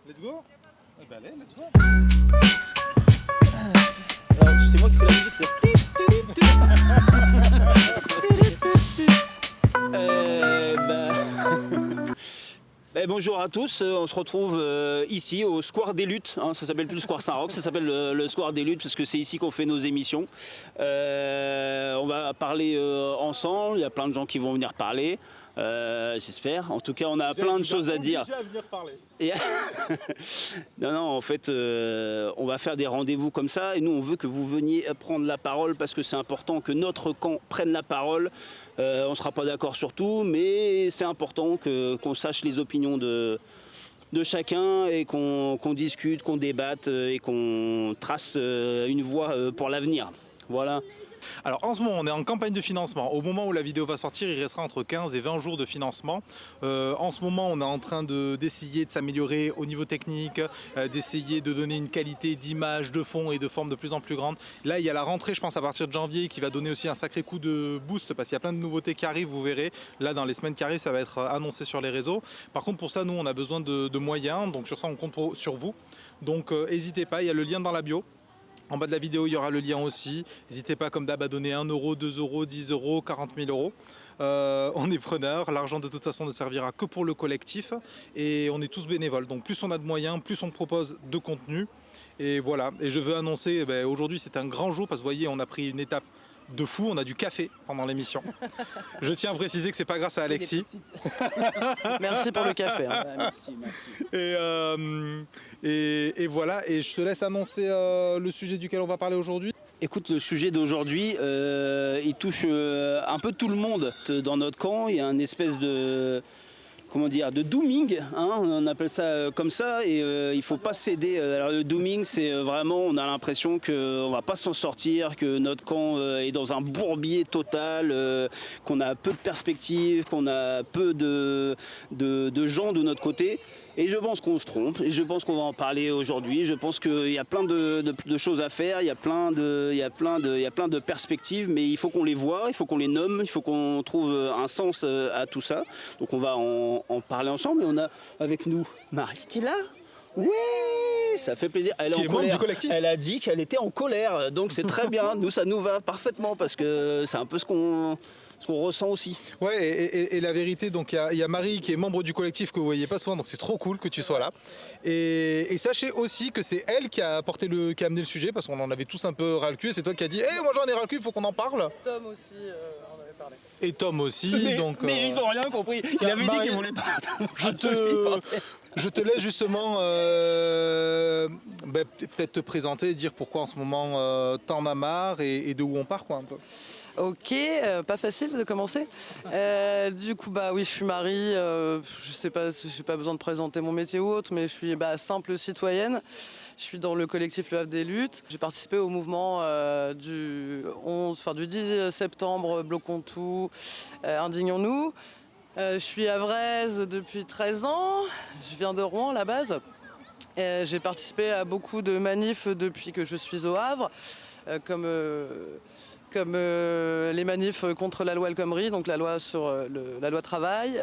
Let's go. Eh ben allez, let's go. Alors, c'est moi qui fais la musique, c'est... bonjour à tous, on se retrouve ici au Square des Luttes, hein, ça s'appelle plus le Square Saint-Roch, ça s'appelle le Square des Luttes parce que c'est ici qu'on fait nos émissions. On va parler ensemble, il y a plein de gens qui vont venir parler, j'espère. En tout cas, on a plein de choses à dire. À venir parler. Et non, en fait, on va faire des rendez-vous comme ça et nous, on veut que vous veniez prendre la parole parce que c'est important que notre camp prenne la parole. On ne sera pas d'accord sur tout, mais c'est important qu'on sache les opinions de chacun et qu'on discute, qu'on débatte et qu'on trace une voie pour l'avenir. Voilà. Alors en ce moment, on est en campagne de financement. Au moment où la vidéo va sortir, il restera entre 15 et 20 jours de financement. En ce moment, on est en train d'essayer de s'améliorer au niveau technique, d'essayer de donner une qualité d'image, de fond et de forme de plus en plus grande. Là, il y a la rentrée, je pense, à partir de janvier, qui va donner aussi un sacré coup de boost parce qu'il y a plein de nouveautés qui arrivent, vous verrez. Là, dans les semaines qui arrivent, ça va être annoncé sur les réseaux. Par contre, pour ça, nous, on a besoin de moyens. Donc sur ça, on compte sur vous. Donc n'hésitez pas, il y a le lien dans la bio. En bas de la vidéo, il y aura le lien aussi. N'hésitez pas, comme d'hab, à donner 1 euro, 2 euros, 10 euros, 40 000 euros. On est preneur. L'argent, de toute façon, ne servira que pour le collectif. Et on est tous bénévoles. Donc, plus on a de moyens, plus on propose de contenu. Et voilà. Et je veux annoncer, aujourd'hui, c'est un grand jour parce que vous voyez, on a pris une étape de fou. On a du café pendant l'émission. Je tiens à préciser que c'est pas grâce à Alexis. Merci pour le café. Hein. Merci. Et voilà, et je te laisse annoncer le sujet duquel on va parler aujourd'hui. Écoute, le sujet d'aujourd'hui, il touche un peu tout le monde dans notre camp. Il y a une espèce de... comment dire, de dooming, hein, on appelle ça comme ça, et il faut pas céder. Alors le dooming, c'est vraiment, on a l'impression qu'on va pas s'en sortir, que notre camp est dans un bourbier total, qu'on a peu de perspectives, qu'on a peu de gens de notre côté. Et je pense qu'on se trompe, et je pense qu'on va en parler aujourd'hui. Je pense qu'il y a plein de choses à faire, il y a plein de perspectives, mais il faut qu'on les voie, il faut qu'on les nomme, il faut qu'on trouve un sens à tout ça. Donc on va en parler ensemble, et on a avec nous Marie qui est là. Oui, ça fait plaisir. Elle est en colère. Du collectif. Elle a dit qu'elle était en colère, donc c'est très bien. Nous, ça nous va parfaitement parce que c'est un peu ce qu'on ressent aussi. Ouais, et la vérité, donc il y a Marie qui est membre du collectif que vous voyez pas souvent, donc c'est trop cool que tu sois là. Et sachez aussi que c'est elle qui a amené le sujet parce qu'on en avait tous un peu ras le cul. C'est toi qui as dit, moi j'en ai ras le cul, il faut qu'on en parle. Tom aussi en avait parlé. Et Tom aussi, mais ils ont rien compris. Il avait dit qu'il voulait pas. Je te laisse justement peut-être te présenter et dire pourquoi en ce moment t'en as marre et de où on part quoi un peu. Ok, pas facile de commencer. Du coup, oui, je suis Marie. Je sais pas, j'ai pas besoin de présenter mon métier ou autre, mais je suis simple citoyenne. Je suis dans le collectif Le Havre des Luttes. J'ai participé au mouvement du 10 septembre, Bloquons tout, Indignons-nous. Je suis havraise depuis 13 ans. Je viens de Rouen à la base. J'ai participé à beaucoup de manifs depuis que je suis au Havre, comme les manifs contre la loi El Khomri, donc la loi sur la loi travail,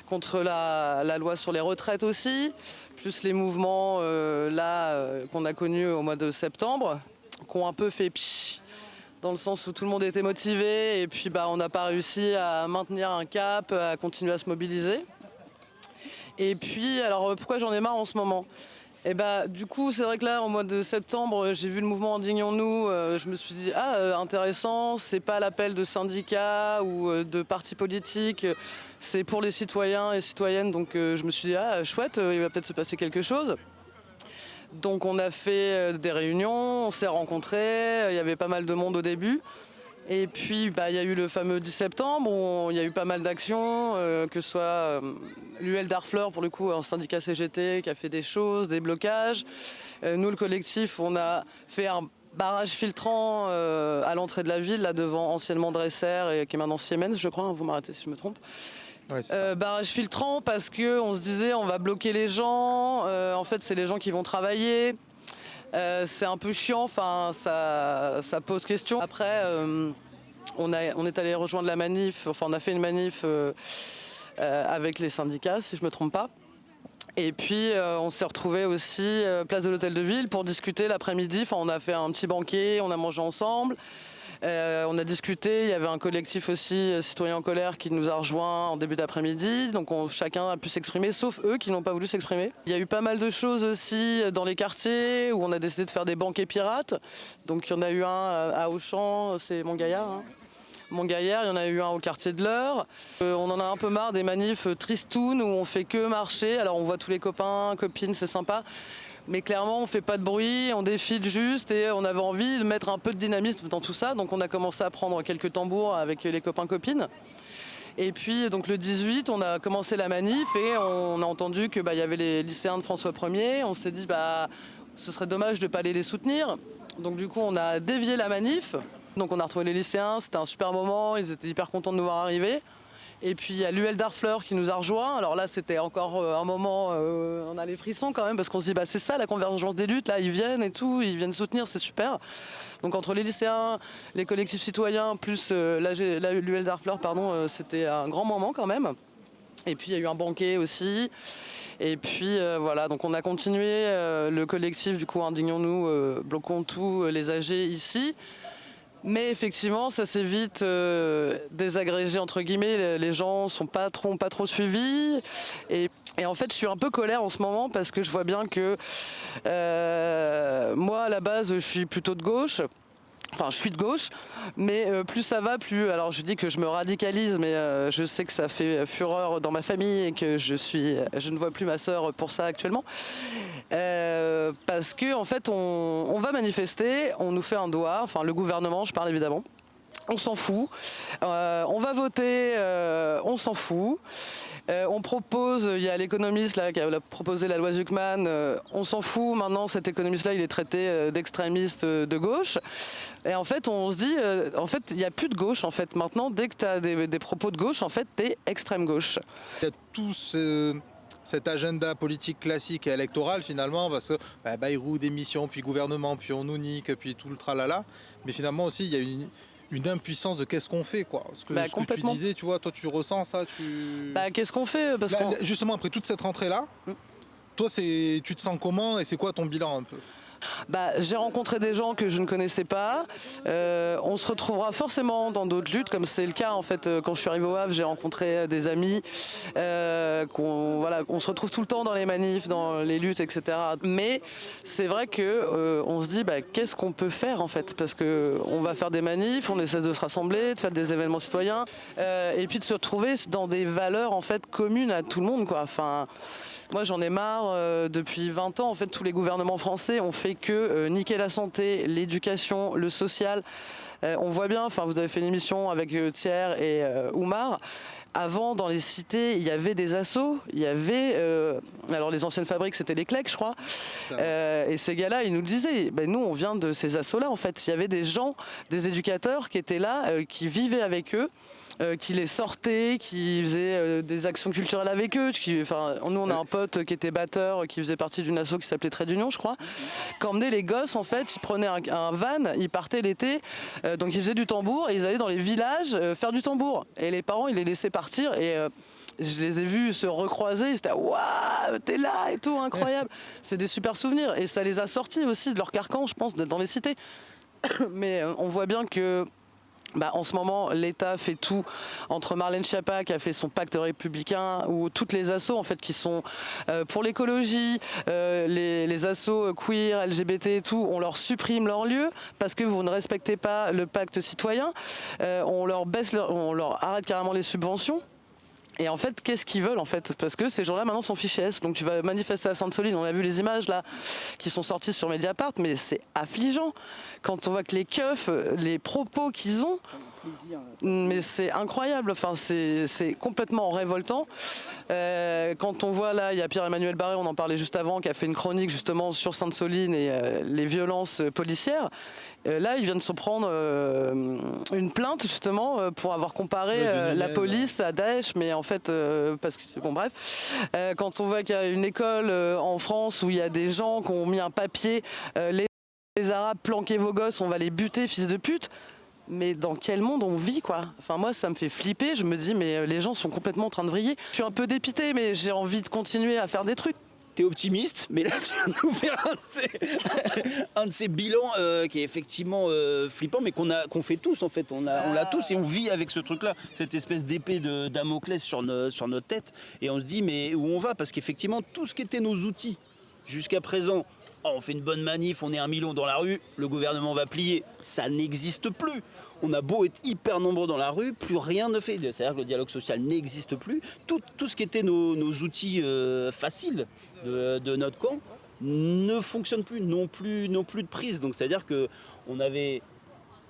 contre la loi sur les retraites aussi, plus les mouvements qu'on a connus au mois de septembre, qui ont un peu fait pchit, dans le sens où tout le monde était motivé et puis on n'a pas réussi à maintenir un cap, à continuer à se mobiliser. Et puis, alors pourquoi j'en ai marre en ce moment ? Du coup, c'est vrai que là, au mois de septembre, j'ai vu le mouvement Indignons-nous. Je me suis dit, intéressant, c'est pas l'appel de syndicats ou de partis politiques, c'est pour les citoyens et citoyennes. Donc je me suis dit, chouette, il va peut-être se passer quelque chose. Donc on a fait des réunions, on s'est rencontrés, il y avait pas mal de monde au début. Et puis il y a eu le fameux 10 septembre où il y a eu pas mal d'actions, que ce soit l'UL d'Harfleur, pour le coup, un syndicat CGT qui a fait des choses, des blocages. Nous, le collectif, on a fait un barrage filtrant à l'entrée de la ville, là devant anciennement Dresser et qui est maintenant Siemens, je crois, vous m'arrêtez si je me trompe. Ouais, barrage filtrant parce qu'on se disait on va bloquer les gens, en fait c'est les gens qui vont travailler, c'est un peu chiant, ça pose question. Après on est allé rejoindre la manif, on a fait une manif avec les syndicats si je me trompe pas. Et puis on s'est retrouvés aussi place de l'Hôtel de Ville pour discuter l'après-midi. Enfin, on a fait un petit banquet, on a mangé ensemble. On a discuté, il y avait un collectif aussi, Citoyens en colère, qui nous a rejoints en début d'après-midi. Donc chacun a pu s'exprimer, sauf eux qui n'ont pas voulu s'exprimer. Il y a eu pas mal de choses aussi dans les quartiers où on a décidé de faire des banquets pirates. Donc il y en a eu un à Auchan, c'est Montgaillard. Montgaillard, il y en a eu un au quartier de l'Eure. On en a un peu marre des manifs tristounes où on fait que marcher. Alors on voit tous les copains, copines, c'est sympa. Mais clairement, on ne fait pas de bruit, on défile juste et on avait envie de mettre un peu de dynamisme dans tout ça. Donc on a commencé à prendre quelques tambours avec les copains-copines. Et puis donc le 18, on a commencé la manif et on a entendu qu'il y avait les lycéens de François 1er. On s'est dit ce serait dommage de ne pas aller les soutenir. Donc du coup, on a dévié la manif. Donc on a retrouvé les lycéens, c'était un super moment, ils étaient hyper contents de nous voir arriver. Et puis il y a l'UL d'Harfleur qui nous a rejoints. Alors là, c'était encore un moment, on a les frissons quand même, parce qu'on se dit, c'est ça la convergence des luttes, là, ils viennent et tout, ils viennent soutenir, c'est super. Donc entre les lycéens, les collectifs citoyens, plus l'UL d'Harfleur, c'était un grand moment quand même. Et puis il y a eu un banquet aussi. Et puis voilà, donc on a continué le collectif, du coup, Indignons-nous, bloquons tout, les AG ici. Mais effectivement, ça s'est vite désagrégé, entre guillemets. Les gens sont pas trop suivis. Et en fait, je suis un peu colère en ce moment parce que je vois bien que moi, à la base, je suis plutôt de gauche. Enfin, je suis de gauche, mais plus ça va, plus... Alors, je dis que je me radicalise, mais je sais que ça fait fureur dans ma famille et que je ne vois plus ma sœur pour ça actuellement. Parce que en fait, on va manifester, on nous fait un doigt, enfin le gouvernement, je parle évidemment. On s'en fout. On va voter, on s'en fout. On propose, il y a l'économiste là, qui a proposé la loi Zuckman, on s'en fout, maintenant cet économiste-là, il est traité d'extrémiste de gauche. Et en fait, on se dit, il n'y a plus de gauche, en fait. Maintenant, dès que tu as des propos de gauche, en fait, tu es extrême gauche. Il y a tout cet agenda politique classique et électoral finalement, parce que Bayrou, démission, puis gouvernement, puis on nous nique, puis tout le tralala. Mais finalement aussi, il y a une impuissance de qu'est-ce qu'on fait, quoi. Ce que tu disais, tu vois, toi tu ressens ça, qu'est-ce qu'on fait parce là, justement, après toute cette rentrée-là, toi, tu te sens comment et c'est quoi ton bilan un peu ? J'ai rencontré des gens que je ne connaissais pas. On se retrouvera forcément dans d'autres luttes, comme c'est le cas en fait. Quand je suis arrivée au Havre, j'ai rencontré des amis. On se retrouve tout le temps dans les manifs, dans les luttes, etc. Mais c'est vrai que on se dit qu'est-ce qu'on peut faire en fait, parce que on va faire des manifs, on essaie de se rassembler, de faire des événements citoyens, et puis de se retrouver dans des valeurs en fait communes à tout le monde, quoi. Enfin, moi, j'en ai marre. Depuis 20 ans, en fait, tous les gouvernements français ont fait que niquer la santé, l'éducation, le social. On voit bien, vous avez fait une émission avec Thiers et Oumar. Avant, dans les cités, il y avait des assos. Il y avait... alors, les anciennes fabriques, c'était les Clecques, je crois. Et ces gars-là, ils nous disaient, nous, on vient de ces assos-là, en fait. Il y avait des gens, des éducateurs qui étaient là, qui vivaient avec eux, qui les sortaient, qui faisaient des actions culturelles avec eux. Nous, on a un pote qui était batteur, qui faisait partie d'une asso qui s'appelait Trait d'Union, je crois. Qui emmenait les gosses, en fait, ils prenaient un van, ils partaient l'été, donc ils faisaient du tambour et ils allaient dans les villages faire du tambour. Et les parents, ils les laissaient partir et... je les ai vus se recroiser, c'était waouh, t'es là et tout, incroyable. C'est des super souvenirs et ça les a sortis aussi de leur carcan, je pense, dans les cités. Mais on voit bien que en ce moment, l'État fait tout, entre Marlène Schiappa qui a fait son pacte républicain, ou toutes les assos en fait qui sont pour l'écologie, les assos queer, LGBT et tout, on leur supprime leur lieu parce que vous ne respectez pas le pacte citoyen, on leur arrête carrément les subventions. Et en fait, qu'est-ce qu'ils veulent en fait? Parce que ces gens-là maintenant sont fichés S. Donc tu vas manifester à Sainte-Soline, on a vu les images là qui sont sorties sur Mediapart, mais c'est affligeant. Quand on voit que les keufs, les propos qu'ils ont, mais c'est incroyable, c'est complètement révoltant. Quand on voit là, il y a Pierre-Emmanuel Barré, on en parlait juste avant, qui a fait une chronique justement sur Sainte-Soline et les violences policières. Là, il vient de se prendre une plainte justement pour avoir comparé la police à Daesh, mais en fait, parce que bon bref, quand on voit qu'il y a une école en France où il y a des gens qui ont mis un papier, les Arabes planquez vos gosses, on va les buter, fils de pute. mais dans quel monde on vit, quoi? Enfin, moi, ça me fait flipper. Je me dis, mais les gens sont complètement en train de vriller. Je suis un peu dépitée, mais j'ai envie de continuer à faire des trucs. T'es optimiste, mais là tu viens de nous faire un de ces bilans qui est effectivement flippant, mais qu'on fait tous en fait. On l'a tous et on vit avec ce truc-là, cette espèce d'épée de Damoclès sur notre tête. Et on se dit, mais où on va? Parce qu'effectivement, tout ce qui était nos outils jusqu'à présent, on fait une bonne manif, on est 1 million dans la rue, le gouvernement va plier, ça n'existe plus. On a beau être hyper nombreux dans la rue, plus rien ne fait. C'est-à-dire que le dialogue social n'existe plus. Tout ce qui était nos outils faciles de notre camp ne fonctionne plus, non plus de prise. Donc c'est-à-dire qu'on avait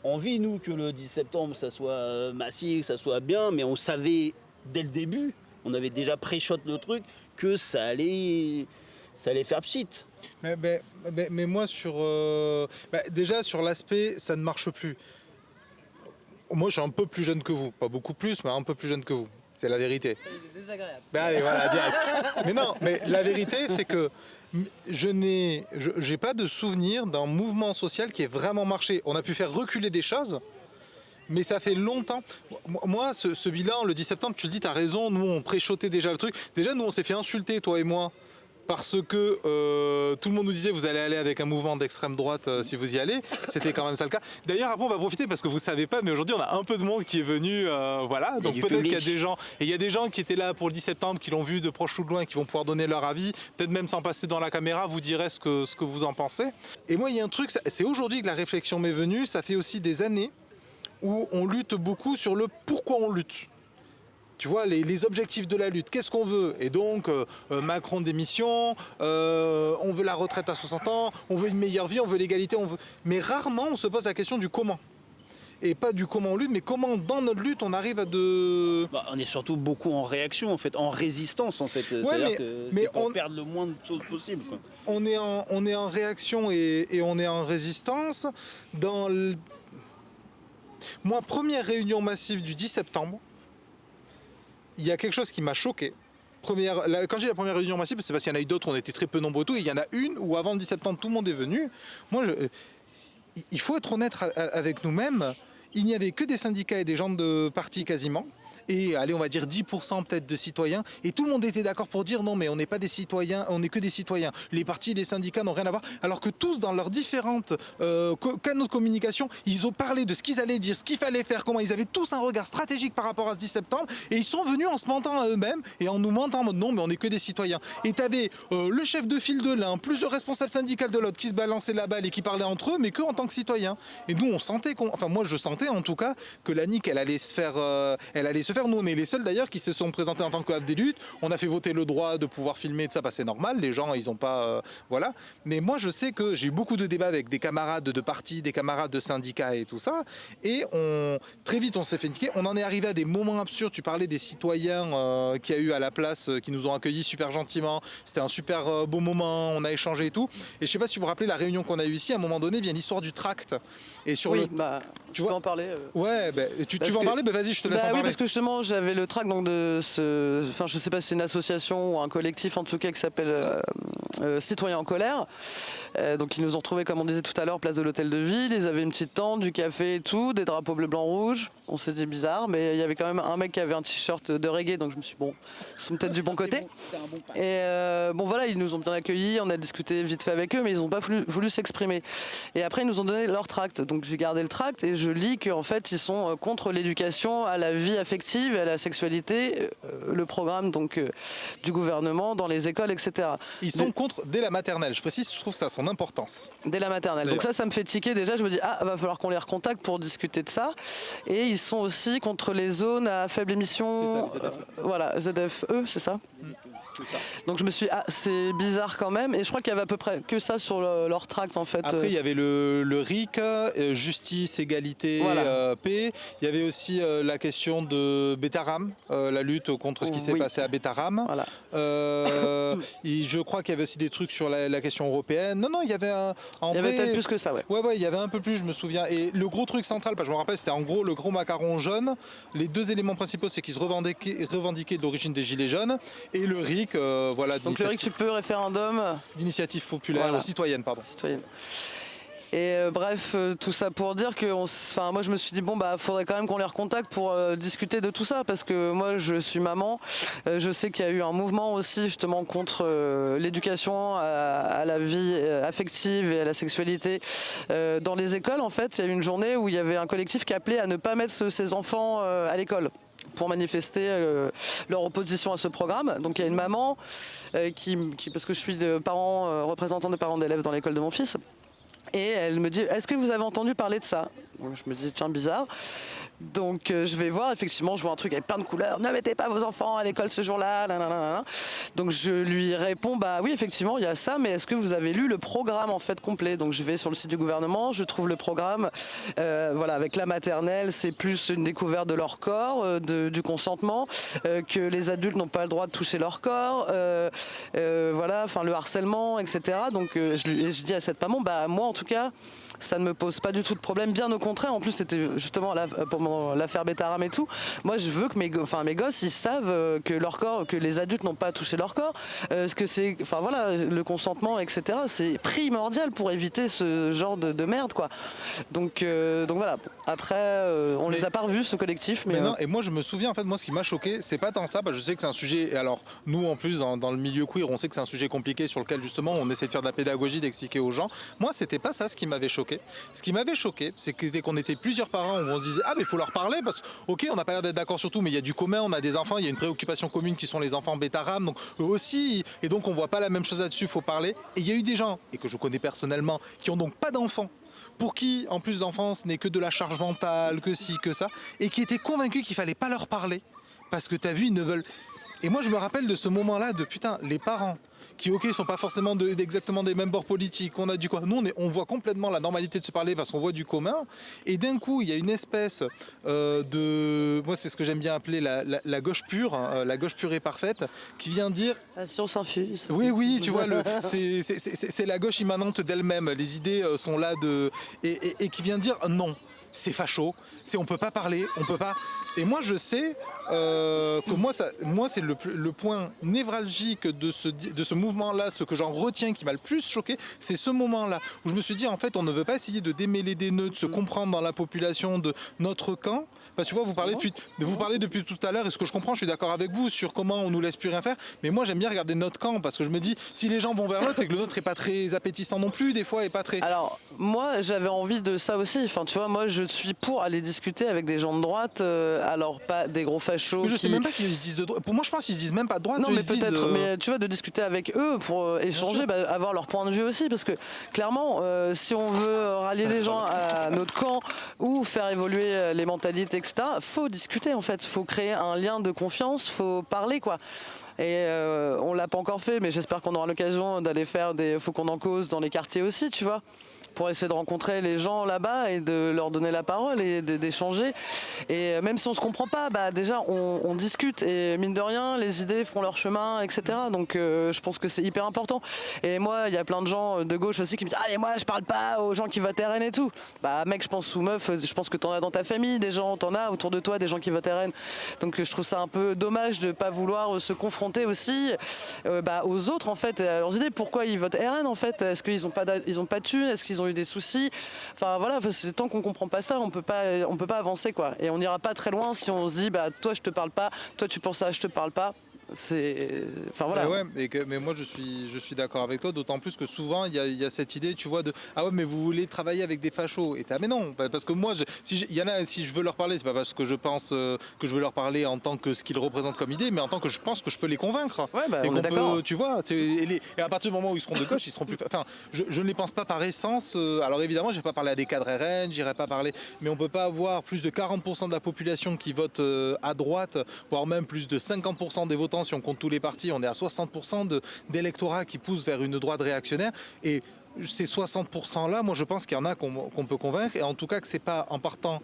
envie, nous, que le 10 septembre, ça soit massif, ça soit bien, mais on savait dès le début, on avait déjà pré-shot le truc, que ça allait faire pchit. Mais moi, déjà sur l'aspect, ça ne marche plus. Moi, je suis un peu plus jeune que vous. Pas beaucoup plus, mais un peu plus jeune que vous. C'est la vérité. C'est désagréable. Allez, voilà, direct. Mais non, mais la vérité, c'est que j'ai pas de souvenir d'un mouvement social qui ait vraiment marché. On a pu faire reculer des choses, mais ça fait longtemps. Moi, ce bilan, le 10 septembre, tu le dis, t'as raison, nous, on préchotait déjà le truc. Déjà, nous, on s'est fait insulter, toi et moi, parce que tout le monde nous disait vous allez aller avec un mouvement d'extrême droite si vous y allez. C'était quand même ça le cas. D'ailleurs, après, on va profiter parce que vous ne savez pas, mais aujourd'hui, on a un peu de monde qui est venu. Voilà. Donc peut-être qu'il y a des gens. Et il y a des gens qui étaient là pour le 10 septembre, qui l'ont vu de proche ou de loin, qui vont pouvoir donner leur avis. Peut-être même sans passer dans la caméra, vous direz ce que vous en pensez. Et moi, il y a un truc, c'est aujourd'hui que la réflexion m'est venue. Ça fait aussi des années où on lutte beaucoup sur le pourquoi on lutte. Tu vois, les objectifs de la lutte, qu'est-ce qu'on veut? Et donc, Macron démission, on veut la retraite à 60 ans, on veut une meilleure vie, on veut l'égalité, mais rarement on se pose la question du comment. Et pas du comment on lutte, mais comment dans notre lutte on arrive à on est surtout beaucoup en réaction, en fait, en résistance, en fait. Ouais, c'est-à-dire que c'est pour perdre le moins de choses possible, quoi. On est en réaction et on est en résistance. Moi, première réunion massive du 10 septembre, il y a quelque chose qui m'a choqué. Quand j'ai la première réunion massive, c'est parce qu'il y en a eu d'autres, on était très peu nombreux tout, et il y en a une où avant le 10 septembre, tout le monde est venu. Moi, il faut être honnête avec nous-mêmes, il n'y avait que des syndicats et des gens de parti quasiment. Et allez, on va dire 10% peut-être de citoyens. Et tout le monde était d'accord pour dire non, mais on n'est pas des citoyens, on n'est que des citoyens. Les partis et les syndicats n'ont rien à voir. Alors que tous, dans leurs différentes canaux de communication, ils ont parlé de ce qu'ils allaient dire, ce qu'il fallait faire, comment ils avaient tous un regard stratégique par rapport à ce 10 septembre. Et ils sont venus en se mentant à eux-mêmes et en nous mentant en mode non, mais on n'est que des citoyens. Et tu avais le chef de file de l'un, plus le responsable syndical de l'autre qui se balançait la balle et qui parlait entre eux, mais que en tant que citoyens. Et nous, on sentait, enfin moi je sentais en tout cas que la NIC, elle allait se faire. Nous, on est les seuls d'ailleurs qui se sont présentés en tant que des luttes. On a fait voter le droit de pouvoir filmer, de ça, c'est normal. Les gens, ils n'ont pas, voilà. Mais moi, je sais que j'ai eu beaucoup de débats avec des camarades de partis, des camarades de syndicats et tout ça. Et très vite, on s'est fait niquer. On en est arrivé à des moments absurdes. Tu parlais des citoyens qu'il y a eu à la place, qui nous ont accueillis super gentiment. C'était un super beau moment. On a échangé et tout. Et je sais pas si vous vous rappelez la réunion qu'on a eue ici. À un moment donné, vient l'histoire du tract. Et sur tu peux en parler. Ouais, tu veux en parler, vas-y, je te laisse en parler. Oui, parce que justement, j'avais le tract donc enfin, je sais pas si c'est une association ou un collectif en tout cas qui s'appelle Citoyens en colère. Donc ils nous ont retrouvés, comme on disait tout à l'heure, place de l'hôtel de ville. Ils avaient une petite tente, du café et tout, des drapeaux bleu, blanc, rouge. On s'est dit bizarre, mais il y avait quand même un mec qui avait un t-shirt de reggae, donc je me suis dit, bon, ils sont peut-être du bon côté. Et bon voilà, ils nous ont bien accueillis, on a discuté vite fait avec eux, mais ils n'ont pas voulu s'exprimer. Et après, ils nous ont donné leur tract. Donc j'ai gardé le tract et je lis qu'en fait, ils sont contre l'éducation à la vie affective et à la sexualité, le programme donc du gouvernement dans les écoles, etc. Ils sont contre dès la maternelle, je précise, je trouve que ça a son importance. Dès la maternelle. Donc ça me fait tiquer déjà, je me dis, va falloir qu'on les recontacte pour discuter de ça. Et ils sont aussi contre les zones à faible émission. C'est ça, les ZFE. Voilà, ZFE, c'est ça. C'est ça. Donc je me suis dit, c'est bizarre quand même. Et je crois qu'il y avait à peu près que ça sur leur tract en fait. Après, il y avait le RIC, justice, égalité, voilà. Paix. Il y avait aussi la question de Betaram, la lutte contre ce qui s'est passé à Betaram. Voilà. Je crois qu'il y avait aussi des trucs sur la question européenne. Non, il y avait il y avait peut-être plus que ça, ouais. Ouais, il y avait un peu plus, je me souviens. Et le gros truc central, parce que je me rappelle, c'était en gros le gros macaron jaune. Les deux éléments principaux, c'est qu'ils se revendiquaient de l'origine des Gilets jaunes. Et le RIC, voilà. Donc le RIC, tu peux référendum d'initiative populaire, citoyenne, pardon. Citoyenne. Et bref, tout ça pour dire que moi je me suis dit bon bah faudrait quand même qu'on les recontacte pour discuter de tout ça parce que moi je suis maman, je sais qu'il y a eu un mouvement aussi justement contre l'éducation à la vie affective et à la sexualité dans les écoles. En fait, il y a eu une journée où il y avait un collectif qui appelait à ne pas mettre ses enfants à l'école pour manifester leur opposition à ce programme. Donc il y a une maman parce que je suis représentant des parents d'élèves dans l'école de mon fils. Et elle me dit, est-ce que vous avez entendu parler de ça? Donc, je me dis, tiens, bizarre. Donc je vais voir, effectivement, je vois un truc avec plein de couleurs. Ne mettez pas vos enfants à l'école ce jour-là. Donc je lui réponds, bah oui, effectivement, il y a ça, mais est-ce que vous avez lu le programme en fait complet? Donc je vais sur le site du gouvernement, je trouve le programme. Voilà, avec la maternelle, c'est plus une découverte de leur corps, du consentement, que les adultes n'ont pas le droit de toucher leur corps. Voilà, enfin le harcèlement, etc. Donc je dis à cette maman, bah moi en tout cas, ça ne me pose pas du tout de problème, bien au contraire. En plus, c'était justement pendant l'affaire Bétaram et tout. Moi, je veux que mes gosses, ils savent que leur corps, que les adultes n'ont pas à toucher leur corps, ce que c'est, enfin voilà, le consentement, etc. C'est primordial pour éviter ce genre de merde, quoi. Donc voilà. Après, on les a pas revus, ce collectif, mais non. Et moi, je me souviens, en fait, moi, ce qui m'a choqué, c'est pas tant ça, parce que je sais que c'est un sujet. Et alors, nous, en plus, dans le milieu queer, on sait que c'est un sujet compliqué sur lequel justement, on essaie de faire de la pédagogie, d'expliquer aux gens. Moi, c'était pas ça ce qui m'avait choqué. Ce qui m'avait choqué, c'est que dès qu'on était plusieurs parents où on se disait ah mais il faut leur parler parce que ok on n'a pas l'air d'être d'accord sur tout mais il y a du commun, on a des enfants, il y a une préoccupation commune qui sont les enfants Bétaram, donc eux aussi et donc on voit pas la même chose là-dessus, il faut parler. Et il y a eu des gens et que je connais personnellement qui ont donc pas d'enfants, pour qui en plus d'enfance n'est que de la charge mentale, que ci, que ça, et qui étaient convaincus qu'il fallait pas leur parler parce que t'as vu ils ne veulent. Et moi je me rappelle de ce moment-là de putain les parents qui ok sont pas forcément exactement des mêmes bords politiques, on a du quoi. Nous on voit complètement la normalité de se parler parce qu'on voit du commun et d'un coup il y a une espèce de, moi c'est ce que j'aime bien appeler la gauche pure, hein, la gauche pure et parfaite qui vient dire la science infuse. Oui tu vois c'est la gauche immanente d'elle-même, les idées sont là et qui vient dire non. C'est facho, on peut pas parler, on peut pas. Et moi je sais que moi c'est le point névralgique de ce mouvement-là, ce que j'en retiens qui m'a le plus choqué, c'est ce moment-là où je me suis dit en fait on ne veut pas essayer de démêler des nœuds, de se comprendre dans la population de notre camp. Parce que tu vois, vous parlez depuis tout à l'heure, et ce que je comprends, je suis d'accord avec vous sur comment on nous laisse plus rien faire. Mais moi, j'aime bien regarder notre camp parce que je me dis, si les gens vont vers l'autre, c'est que le nôtre est pas très appétissant non plus, des fois, et pas très. Alors, moi, j'avais envie de ça aussi. Enfin, tu vois, moi, je suis pour aller discuter avec des gens de droite, alors pas des gros fachos. Mais je sais même pas s'ils se disent de droite. Pour moi, je pense qu'ils se disent même pas de droite. Non, mais peut-être. Mais tu vois, de discuter avec eux pour échanger, avoir leur point de vue aussi, parce que clairement, si on veut rallier des gens à notre camp ou faire évoluer les mentalités, etc., faut discuter en fait, faut créer un lien de confiance, faut parler quoi. Et on l'a pas encore fait, mais j'espère qu'on aura l'occasion d'aller faire des faut qu'on en cause dans les quartiers aussi, tu vois, pour essayer de rencontrer les gens là-bas et de leur donner la parole et d'échanger. Et même si on se comprend pas, bah déjà on discute et mine de rien, les idées font leur chemin, etc. Donc je pense que c'est hyper important. Et moi, il y a plein de gens de gauche aussi qui me disent ah et moi je parle pas aux gens qui votent RN et tout. Bah mec, je pense ou meuf, je pense que t'en as dans ta famille des gens, t'en as autour de toi des gens qui votent RN. Donc je trouve ça un peu dommage de pas vouloir se confronter aussi aux autres en fait, à leurs idées. Pourquoi ils votent RN en fait? Est-ce qu'ils ont pas de thunes? Est-ce qu'ils ont eu des soucis? Enfin voilà, c'est tant qu'on comprend pas ça, on peut pas avancer quoi. Et on n'ira pas très loin si on se dit bah toi je te parle pas, toi tu penses ça, je te parle pas. Enfin voilà. Mais moi je suis d'accord avec toi, d'autant plus que souvent il y a cette idée, tu vois, de ah ouais mais vous voulez travailler avec des fachos et mais non, parce que moi si je veux leur parler, c'est pas parce que je pense que je veux leur parler en tant que ce qu'ils représentent comme idée, mais en tant que je pense que je peux les convaincre. Ouais, bah, et on est d'accord. tu vois, et à partir du moment où ils seront de gauche, ils seront plus. Enfin, je ne les pense pas par essence. Alors évidemment, je vais pas parler à des cadres RN, j'irai pas parler, mais on peut pas avoir plus de 40% de la population qui vote à droite, voire même plus de 50% des votants. Si on compte tous les partis, on est à 60% d'électorat qui pousse vers une droite réactionnaire. Et ces 60%-là, moi je pense qu'il y en a qu'on peut convaincre. Et en tout cas que c'est pas en partant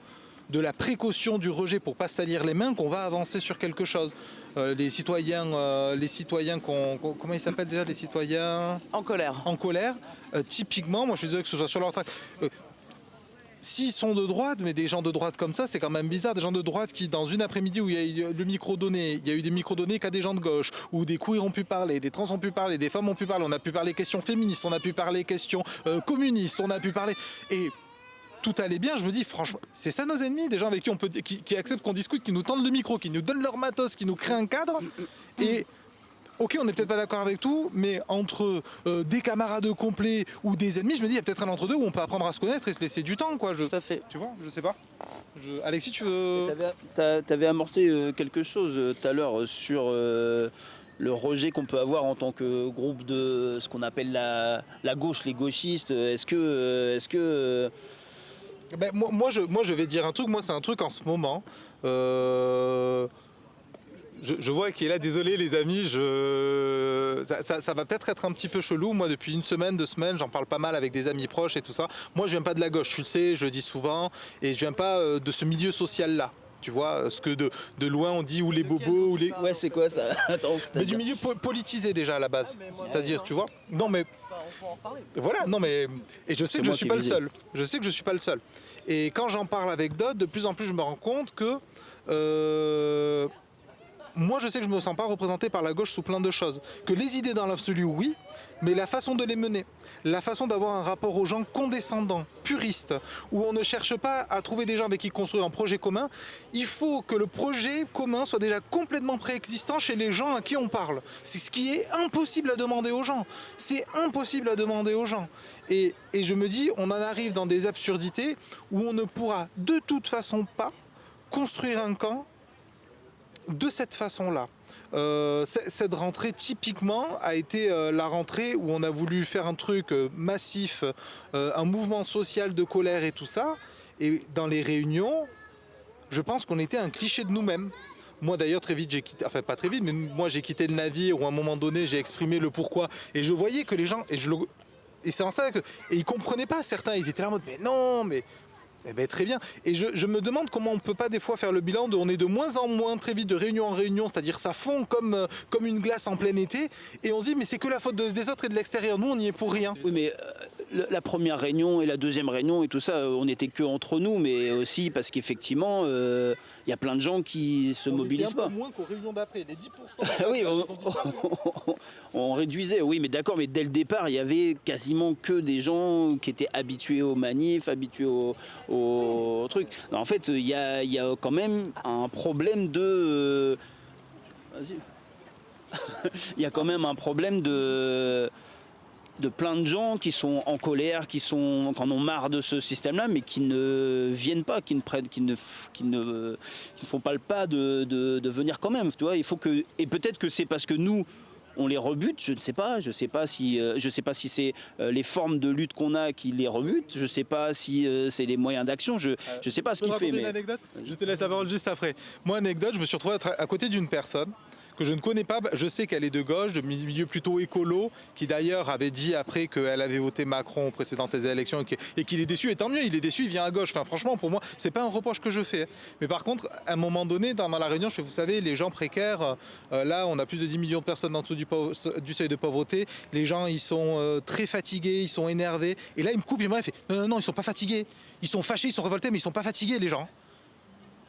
de la précaution du rejet pour pas salir les mains qu'on va avancer sur quelque chose. Les citoyens comment ils s'appellent déjà, les citoyens en colère. Typiquement, moi je disais que ce soit sur leur tract. s'ils sont de droite, mais des gens de droite comme ça, c'est quand même bizarre. Des gens de droite qui, dans une après-midi où il y a eu le micro donné, il y a eu des micros donnés qu'à des gens de gauche, où des queers ont pu parler, des trans ont pu parler, des femmes ont pu parler, on a pu parler questions féministes, on a pu parler questions communistes, on a pu parler... Et tout allait bien, je me dis franchement, c'est ça nos ennemis, des gens avec qui on peut, qui acceptent qu'on discute, qui nous tendent le micro, qui nous donnent leur matos, qui nous créent un cadre. Et ok, on n'est peut-être pas d'accord avec tout, mais entre des camarades complets ou des ennemis, je me dis il y a peut-être un entre-deux où on peut apprendre à se connaître et se laisser du temps, quoi. Tout à fait. Tu vois, je sais pas. Alexis, tu veux... T'avais amorcé quelque chose tout à l'heure sur le rejet qu'on peut avoir en tant que groupe de ce qu'on appelle la gauche, les gauchistes. Est-ce que Ben, moi, je vais dire un truc. Moi, c'est un truc en ce moment. Je vois qu'il est là. Désolé, les amis. Ça va peut-être être un petit peu chelou. Moi, depuis une semaine, 2 semaines, j'en parle pas mal avec des amis proches et tout ça. Moi, je viens pas de la gauche. Tu le sais, je le dis souvent. Et je viens pas de ce milieu social-là. Tu vois, ce que de loin on dit ou les bobos ou les... Ouais, c'est quoi ça? Attends, mais du milieu politisé déjà à la base. C'est-à-dire, tu vois. Non, mais... On peut en parler. Voilà, non mais... Et je sais que je suis pas le seul. Je sais que je suis pas le seul. Et quand j'en parle avec d'autres, de plus en plus je me rends compte que... moi je sais que je me sens pas représenté par la gauche sous plein de choses. Que les idées dans l'absolu, oui, mais la façon de les mener, la façon d'avoir un rapport aux gens condescendant, puriste, où on ne cherche pas à trouver des gens avec qui construire un projet commun, il faut que le projet commun soit déjà complètement préexistant chez les gens à qui on parle. C'est ce qui est impossible à demander aux gens. C'est impossible à demander aux gens. Et je me dis, on en arrive dans des absurdités où on ne pourra de toute façon pas construire un camp de cette façon-là. Cette rentrée typiquement a été la rentrée où on a voulu faire un truc massif, un mouvement social de colère et tout ça. Et dans les réunions, je pense qu'on était un cliché de nous-mêmes. Moi d'ailleurs très vite j'ai quitté, enfin pas très vite, mais moi j'ai quitté le navire où à un moment donné j'ai exprimé le pourquoi. Et je voyais que les gens, et c'est en ça que... Et ils comprenaient pas, certains, ils étaient là en mode mais non, mais... Eh ben, très bien. Et je me demande comment on ne peut pas des fois faire le bilan on est de moins en moins très vite de réunion en réunion, c'est-à-dire ça fond comme une glace en plein été, et on se dit mais c'est que la faute des autres et de l'extérieur, nous on n'y est pour rien. Oui, mais la première réunion et la deuxième réunion et tout ça, on n'était que entre nous, mais aussi parce qu'effectivement, il y a plein de gens qui se mobilisent pas. Un peu moins qu'aux réunions d'après, les 10%. Oui, on réduisait, oui, mais d'accord, mais dès le départ, il y avait quasiment que des gens qui étaient habitués aux manifs, habitués au truc. Alors, en fait, il y a quand même un problème de... Vas-y. Il y a quand même un problème de plein de gens qui sont en colère, qui en ont marre de ce système-là, mais qui ne viennent pas, qui ne font pas le pas de venir quand même. Tu vois, il faut que, et peut-être que c'est parce que nous, on les rebute, je ne sais pas. Je sais pas si c'est les formes de lutte qu'on a qui les rebutent. Je ne sais pas si c'est les moyens d'action. Je ne sais pas ce qu'il fait. Mais... une anecdote ? Je te laisse la parole juste après. Moi, anecdote, je me suis retrouvé à côté d'une personne que je ne connais pas. Je sais qu'elle est de gauche, de milieu plutôt écolo, qui d'ailleurs avait dit après qu'elle avait voté Macron aux précédentes élections et qu'il est déçu. Et tant mieux, il est déçu, il vient à gauche. Enfin, franchement, pour moi, c'est pas un reproche que je fais. Mais par contre, à un moment donné, dans la réunion, je fais, vous savez, les gens précaires, là, on a plus de 10 millions de personnes en dessous du seuil de pauvreté. Les gens, ils sont très fatigués, ils sont énervés. Et là, il me coupe, il me fait, non, ils sont pas fatigués. Ils sont fâchés, ils sont révoltés, mais ils sont pas fatigués, les gens.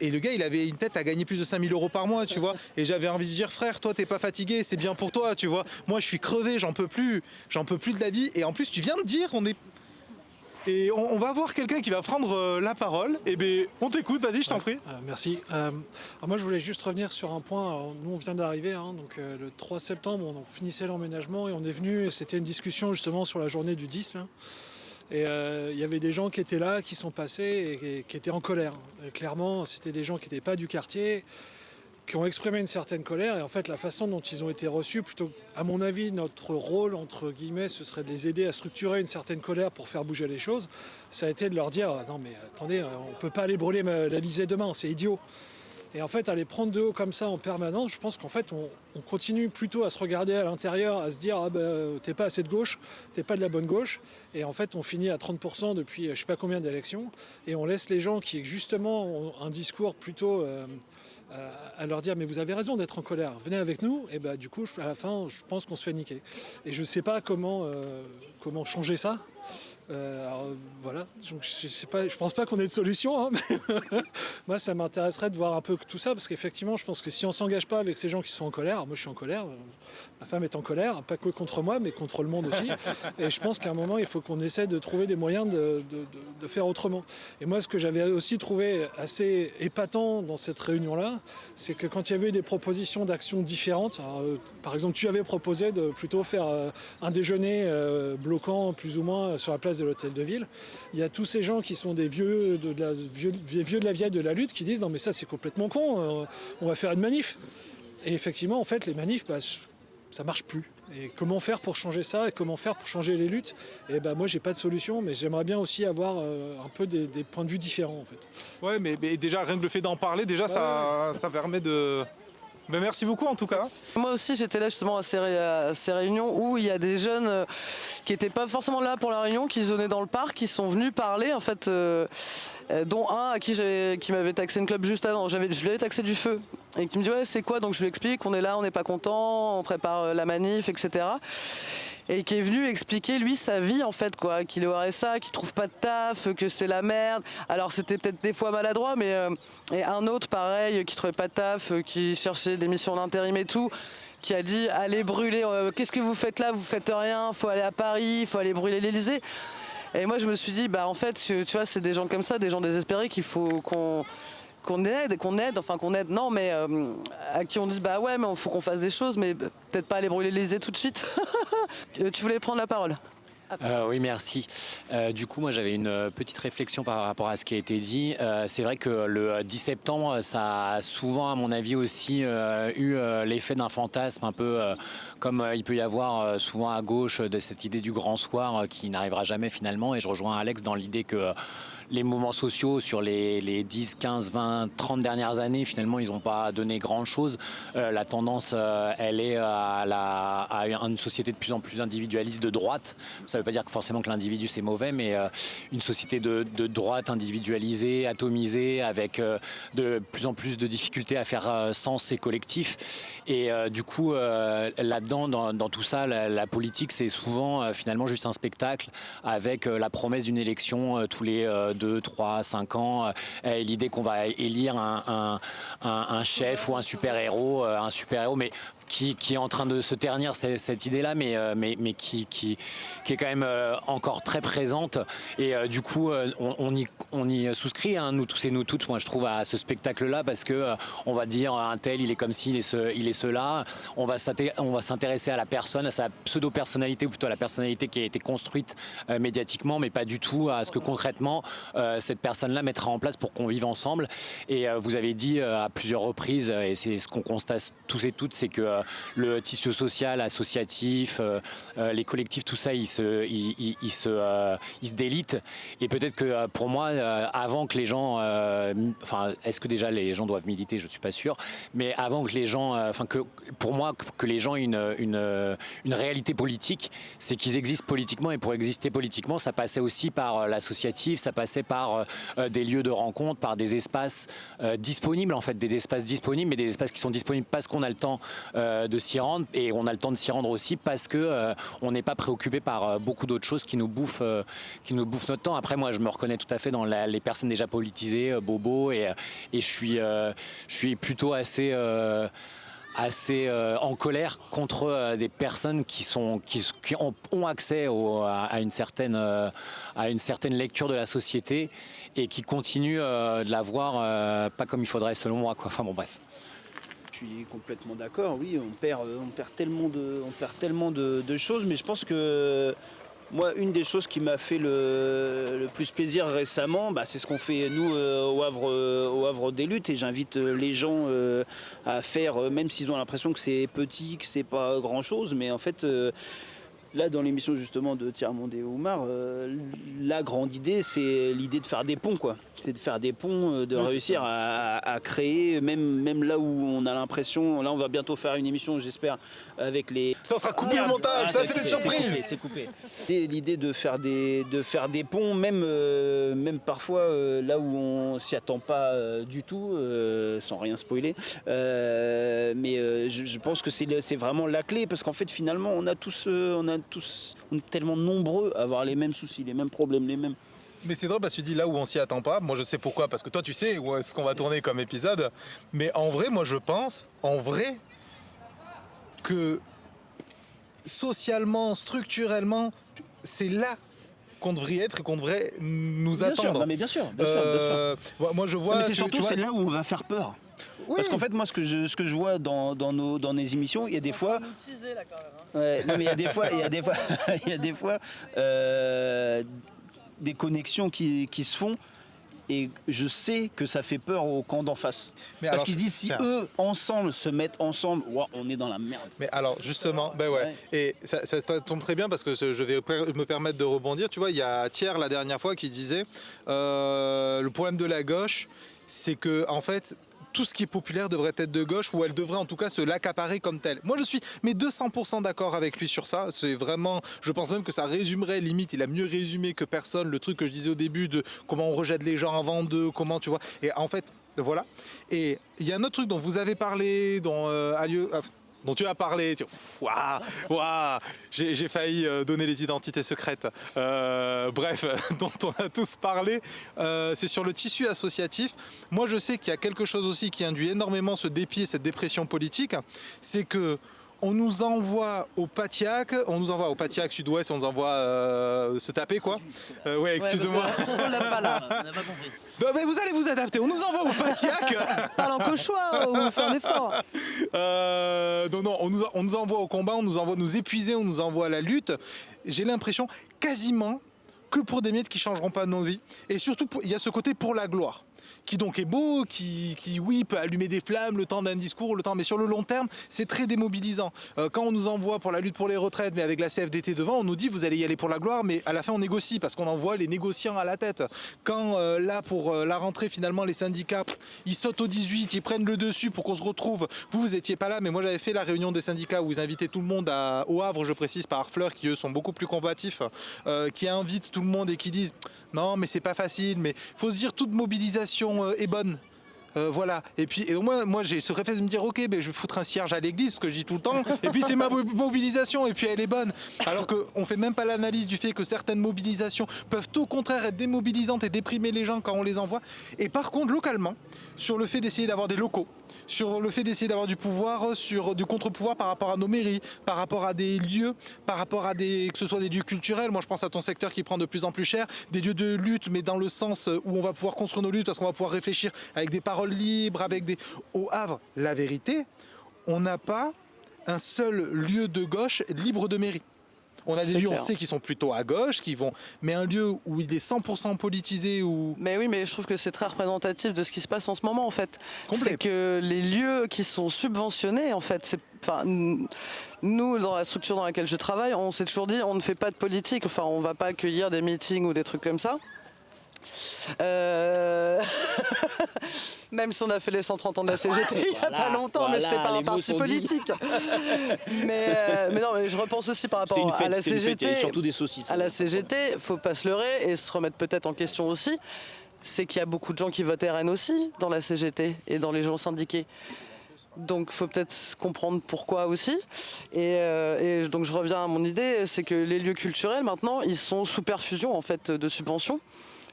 Et le gars, il avait une tête à gagner plus de 5 000 € par mois, tu vois. Et j'avais envie de dire, frère, toi, t'es pas fatigué, c'est bien pour toi, tu vois. Moi, je suis crevé, j'en peux plus de la vie. Et en plus, tu viens de dire, Et on va voir quelqu'un qui va prendre la parole. Et ben, on t'écoute, vas-y, je t'en prie. Merci. Alors moi, je voulais juste revenir sur un point. Alors, nous, on vient d'arriver, donc le 3 septembre, on finissait l'emménagement et on est venu. Et c'était une discussion justement sur la journée du 10. Là. Et il y avait des gens qui étaient là, qui sont passés et qui étaient en colère. Et clairement, c'était des gens qui n'étaient pas du quartier, qui ont exprimé une certaine colère. Et en fait, la façon dont ils ont été reçus, plutôt, à mon avis, notre rôle, entre guillemets, ce serait de les aider à structurer une certaine colère pour faire bouger les choses. Ça a été de leur dire, non mais attendez, on ne peut pas aller brûler l'Elysée demain, c'est idiot. Et en fait, à les prendre de haut comme ça en permanence, je pense qu'en fait, on continue plutôt à se regarder à l'intérieur, à se dire ah t'es pas assez de gauche, t'es pas de la bonne gauche. Et en fait, on finit à 30% depuis je sais pas combien d'élections. Et on laisse les gens qui, justement, ont un discours plutôt à leur dire mais vous avez raison d'être en colère, venez avec nous, et bah, du coup à la fin je pense qu'on se fait niquer. Et je ne sais pas comment changer ça. Alors, voilà, donc, je pense pas qu'on ait de solution, hein, mais moi ça m'intéresserait de voir un peu tout ça, parce qu'effectivement je pense que si on s'engage pas avec ces gens qui sont en colère, moi je suis en colère, ma femme est en colère, pas que contre moi mais contre le monde aussi, et je pense qu'à un moment il faut qu'on essaie de trouver des moyens de faire autrement. Et moi ce que j'avais aussi trouvé assez épatant dans cette réunion-là, c'est que quand il y avait des propositions d'actions différentes, alors, par exemple tu avais proposé de plutôt faire un déjeuner bloquant plus ou moins sur la place de l'hôtel de ville, il y a tous ces gens qui sont des vieux de la vieille de la lutte qui disent non mais ça c'est complètement con, on va faire une manif. Et effectivement en fait les manifs ça marche plus. Et comment faire pour changer ça et comment faire pour changer les luttes? Et moi j'ai pas de solution, mais j'aimerais bien aussi avoir un peu des points de vue différents en fait. Ouais, mais déjà rien que le fait d'en parler, déjà ça permet de... Ben, merci beaucoup en tout cas. Moi aussi j'étais là justement à ces réunions où il y a des jeunes qui n'étaient pas forcément là pour la réunion, qui zonaient dans le parc, qui sont venus parler en fait, dont un à qui m'avait taxé une clope juste avant, je lui avais taxé du feu et qui me dit ouais c'est quoi, donc je lui explique qu'on est là, on n'est pas content, on prépare la manif etc. Et qui est venu expliquer lui sa vie en fait quoi, qu'il est au RSA, qu'il trouve pas de taf, que c'est la merde. Alors c'était peut-être des fois maladroit, mais et un autre pareil qui trouvait pas de taf, qui cherchait des missions d'intérim et tout, qui a dit allez brûler, qu'est-ce que vous faites là, vous faites rien, faut aller à Paris, faut aller brûler l'Elysée. Et moi je me suis dit en fait tu vois c'est des gens comme ça, des gens désespérés qu'il faut qu'on aide, non, mais à qui on dise ouais, mais il faut qu'on fasse des choses, mais peut-être pas aller brûler l'Élysée tout de suite. Tu voulais prendre la parole? Oui, merci. Du coup, moi, j'avais une petite réflexion par rapport à ce qui a été dit. C'est vrai que le 10 septembre, ça a souvent, à mon avis, aussi eu l'effet d'un fantasme, un peu comme il peut y avoir souvent à gauche de cette idée du grand soir qui n'arrivera jamais finalement. Et je rejoins Alex dans l'idée que les mouvements sociaux sur les 10, 15, 20, 30 dernières années, finalement, ils n'ont pas donné grand-chose. La tendance, elle est à une société de plus en plus individualiste de droite. Ça ne veut pas dire que forcément que l'individu, c'est mauvais, mais une société de droite individualisée, atomisée, avec de plus en plus de difficultés à faire sens et collectif. Et du coup, là-dedans, dans tout ça, la politique, c'est souvent finalement juste un spectacle avec la promesse d'une élection tous les 2, 3, 5 ans, et l'idée qu'on va élire un chef ou un super-héros, mais qui est en train de se ternir cette idée-là, mais qui est quand même encore très présente. Et du coup, on y souscrit, hein, nous tous et nous toutes, moi je trouve, à ce spectacle-là, parce que on va dire un tel, il est comme ci, il est cela. On va s'intéresser à la personne, à sa pseudo-personnalité, ou plutôt à la personnalité qui a été construite médiatiquement, mais pas du tout à ce que concrètement cette personne-là mettra en place pour qu'on vive ensemble. Et vous avez dit à plusieurs reprises, et c'est ce qu'on constate tous et toutes, c'est que le tissu social, associatif, les collectifs, tout ça, il se délite. Et peut-être que pour moi, avant que les gens, est-ce que déjà les gens doivent militer? Je ne suis pas sûr. Mais avant que les gens, pour moi, que les gens aient une réalité politique, c'est qu'ils existent politiquement. Et pour exister politiquement, ça passait aussi par l'associatif, ça passait par des lieux de rencontre, par des espaces disponibles, en fait, des espaces disponibles, mais des espaces qui sont disponibles parce qu'on a le temps de s'y rendre, et on a le temps de s'y rendre aussi parce que on n'est pas préoccupé par beaucoup d'autres choses qui nous bouffent notre temps. Après, moi, je me reconnais tout à fait dans les personnes déjà politisées, bobo, et je suis plutôt assez en colère contre des personnes qui ont accès à une certaine lecture de la société et qui continuent de la voir pas comme il faudrait, selon moi, quoi. Enfin bon, bref. Je suis complètement d'accord, oui, on perd tellement de choses, mais je pense que moi, une des choses qui m'a fait le plus plaisir récemment, c'est ce qu'on fait nous au Havre des Luttes, et j'invite les gens à faire, même s'ils ont l'impression que c'est petit, que c'est pas grand-chose, mais en fait Là, dans l'émission justement de Tiers-Monde et Oumar, la grande idée, c'est l'idée de faire des ponts, quoi. C'est de faire des ponts, de réussir à créer, même là où on a l'impression, là on va bientôt faire une émission, j'espère, avec les... Ça sera coupé au montage, ça c'est des surprises. C'est coupé. C'est l'idée de faire des ponts, même parfois là où on s'y attend pas du tout, sans rien spoiler. Mais je pense que c'est vraiment la clé, parce qu'en fait finalement on est tellement nombreux à avoir les mêmes soucis, les mêmes problèmes, les mêmes... Mais c'est drôle parce que tu dis là où on s'y attend pas. Moi je sais pourquoi, parce que toi tu sais où est-ce qu'on va tourner comme épisode. Mais en vrai, moi je pense, que socialement, structurellement, c'est là qu'on devrait être et qu'on devrait nous Bien attendre. sûr, non, mais bien sûr. Moi je vois. Mais c'est tu surtout vois, c'est là où on va faire peur. Oui. Parce qu'en fait, moi, ce que je vois dans nos émissions, il y a des fois. Ouais, non, mais il y a des fois, des connexions qui se font. Et je sais que ça fait peur au camp d'en face. Mais Parce alors, qu'ils se disent, si eux, ensemble, se mettent ensemble, wow, on est dans la merde. Mais alors justement, ben ouais. Et ça tombe très bien parce que je vais me permettre de rebondir. Tu vois, il y a Thiers la dernière fois qui disait le problème de la gauche, c'est que en fait, tout ce qui est populaire devrait être de gauche, ou elle devrait en tout cas se l'accaparer comme telle. Moi je suis 200% d'accord avec lui sur ça. C'est vraiment, je pense même que ça résumerait, limite, il a mieux résumé que personne le truc que je disais au début de comment on rejette les gens avant d'eux, comment tu vois. Et en fait, voilà. Et il y a un autre truc dont vous avez parlé, dont tu as parlé, waouh, j'ai failli donner les identités secrètes. Bref, dont on a tous parlé, c'est sur le tissu associatif. Moi, je sais qu'il y a quelque chose aussi qui induit énormément ce dépit et cette dépression politique, c'est que on nous envoie au Patiac Sud-Ouest, on nous envoie se taper quoi. Ouais, excusez-moi. On l'a pas là. On n'a pas compris. Non, mais vous allez vous adapter, on nous envoie au Patiac. Parle en cauchois ou fais un effort. Non, on nous envoie au combat, on nous envoie nous épuiser, on nous envoie à la lutte. J'ai l'impression quasiment que pour des miettes qui changeront pas nos vies. Et surtout, il y a ce côté pour la gloire, qui donc est beau, qui oui, peut allumer des flammes le temps d'un discours, mais sur le long terme, c'est très démobilisant. Quand on nous envoie pour la lutte pour les retraites, mais avec la CFDT devant, on nous dit vous allez y aller pour la gloire, mais à la fin on négocie, parce qu'on envoie les négociants à la tête. Quand là, pour la rentrée, finalement, les syndicats, ils sautent au 18, ils prennent le dessus pour qu'on se retrouve. Vous étiez pas là, mais moi j'avais fait la réunion des syndicats où ils invitaient tout le monde au Havre, je précise, par Harfleur, qui eux sont beaucoup plus combatifs, qui invitent tout le monde et qui disent non, mais c'est pas facile, mais faut se dire toute mobilisation est bonne. Voilà. Et puis moi j'ai ce réflexe de me dire ok, je vais foutre un cierge à l'église, ce que je dis tout le temps, et puis c'est ma mobilisation, et puis elle est bonne. Alors qu'on fait même pas l'analyse du fait que certaines mobilisations peuvent au contraire être démobilisantes et déprimer les gens quand on les envoie. Et par contre, localement, sur le fait d'essayer d'avoir des locaux, sur le fait d'essayer d'avoir du pouvoir, sur du contre-pouvoir par rapport à nos mairies, par rapport à des lieux, par rapport à que ce soit des lieux culturels. Moi je pense à ton secteur qui prend de plus en plus cher, des lieux de lutte, mais dans le sens où on va pouvoir construire nos luttes, parce qu'on va pouvoir réfléchir avec des paroles libres, Au Havre, la vérité, on n'a pas un seul lieu de gauche libre de mairie. On a des lieux, clair. on sait, qui sont plutôt à gauche, mais un lieu où il est 100% politisé, où... Mais oui, mais je trouve que c'est très représentatif de ce qui se passe en ce moment, en fait. Complet. C'est que les lieux qui sont subventionnés, en fait, nous, dans la structure dans laquelle je travaille, on s'est toujours dit, on ne fait pas de politique. Enfin, on ne va pas accueillir des meetings ou des trucs comme ça. Même si on a fait les 130 ans de la CGT il n'y a pas longtemps, mais c'était pas un parti politique. mais non, mais je repense aussi par rapport à la CGT. Surtout des saucisses. À la CGT, faut pas se leurrer et se remettre peut-être en question aussi. C'est qu'il y a beaucoup de gens qui votent RN aussi dans la CGT et dans les gens syndiqués. Donc, il faut peut-être comprendre pourquoi aussi. Et donc, je reviens à mon idée, c'est que les lieux culturels, maintenant, ils sont sous perfusion en fait, de subventions.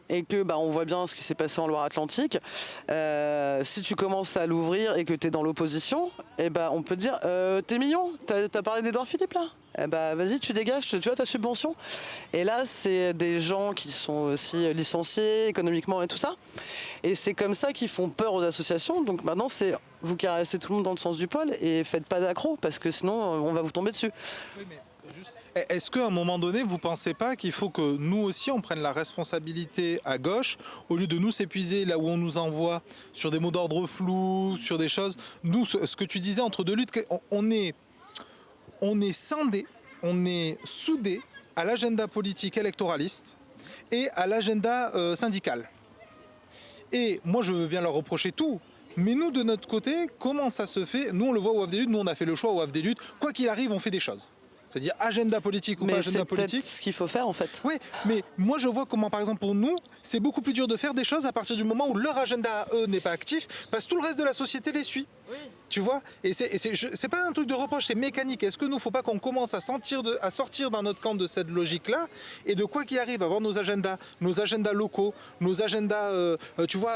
Et que on voit bien ce qui s'est passé en Loire-Atlantique. Si tu commences à l'ouvrir et que tu es dans l'opposition, on peut te dire t'es mignon, t'as parlé d'Édouard Philippe là, vas-y tu dégages, tu as ta subvention. Et là c'est des gens qui sont aussi licenciés économiquement et tout ça. Et c'est comme ça qu'ils font peur aux associations. Donc maintenant c'est vous caressez tout le monde dans le sens du poil et faites pas d'accro parce que sinon on va vous tomber dessus. Oui, mais est-ce qu'à un moment donné, vous ne pensez pas qu'il faut que nous aussi, on prenne la responsabilité à gauche, au lieu de nous s'épuiser là où on nous envoie sur des mots d'ordre flous, sur des choses. Nous, ce que tu disais entre deux luttes, on est scindés. on est soudés à l'agenda politique électoraliste et à l'agenda syndical. Et moi, je veux bien leur reprocher tout. Mais nous, de notre côté, comment ça se fait? Nous, on le voit au WAF des luttes, nous, on a fait le choix au WAF des luttes. Quoi qu'il arrive, on fait des choses. C'est-à-dire agenda politique ou pas agenda politique. C'est ce qu'il faut faire en fait. Oui, mais moi je vois comment par exemple pour nous, c'est beaucoup plus dur de faire des choses à partir du moment où leur agenda à eux n'est pas actif, parce que tout le reste de la société les suit. Oui. Tu vois? Et c'est pas un truc de reproche, c'est mécanique. Est-ce que nous, faut pas qu'on commence à sortir dans notre camp de cette logique-là et de quoi qu'il arrive, avoir nos agendas locaux, nos agendas, tu vois,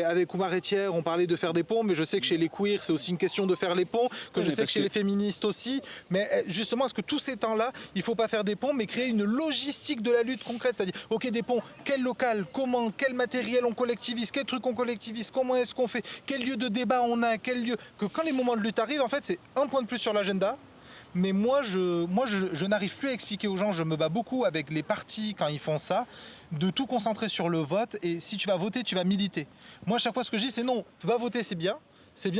avec Oumar Etière, on parlait de faire des ponts, mais je sais que chez les queers, c'est aussi une question de faire les ponts, que je sais que chez les féministes aussi. Mais justement, est-ce que tous ces temps-là, il faut pas faire des ponts, mais créer une logistique de la lutte concrète, c'est-à-dire, ok, des ponts, quel local, comment, quel matériel on collectivise, quel truc on collectivise, comment est-ce qu'on fait, quel lieu de débat on a, quel lieu... Que quand les moments de lutte arrivent, en fait, c'est un point de plus sur l'agenda. Mais moi, je n'arrive plus à expliquer aux gens, je me bats beaucoup avec les partis quand ils font ça, de tout concentrer sur le vote. Et si tu vas voter, tu vas militer. Moi, à chaque fois, ce que je dis, c'est non, va voter, c'est bien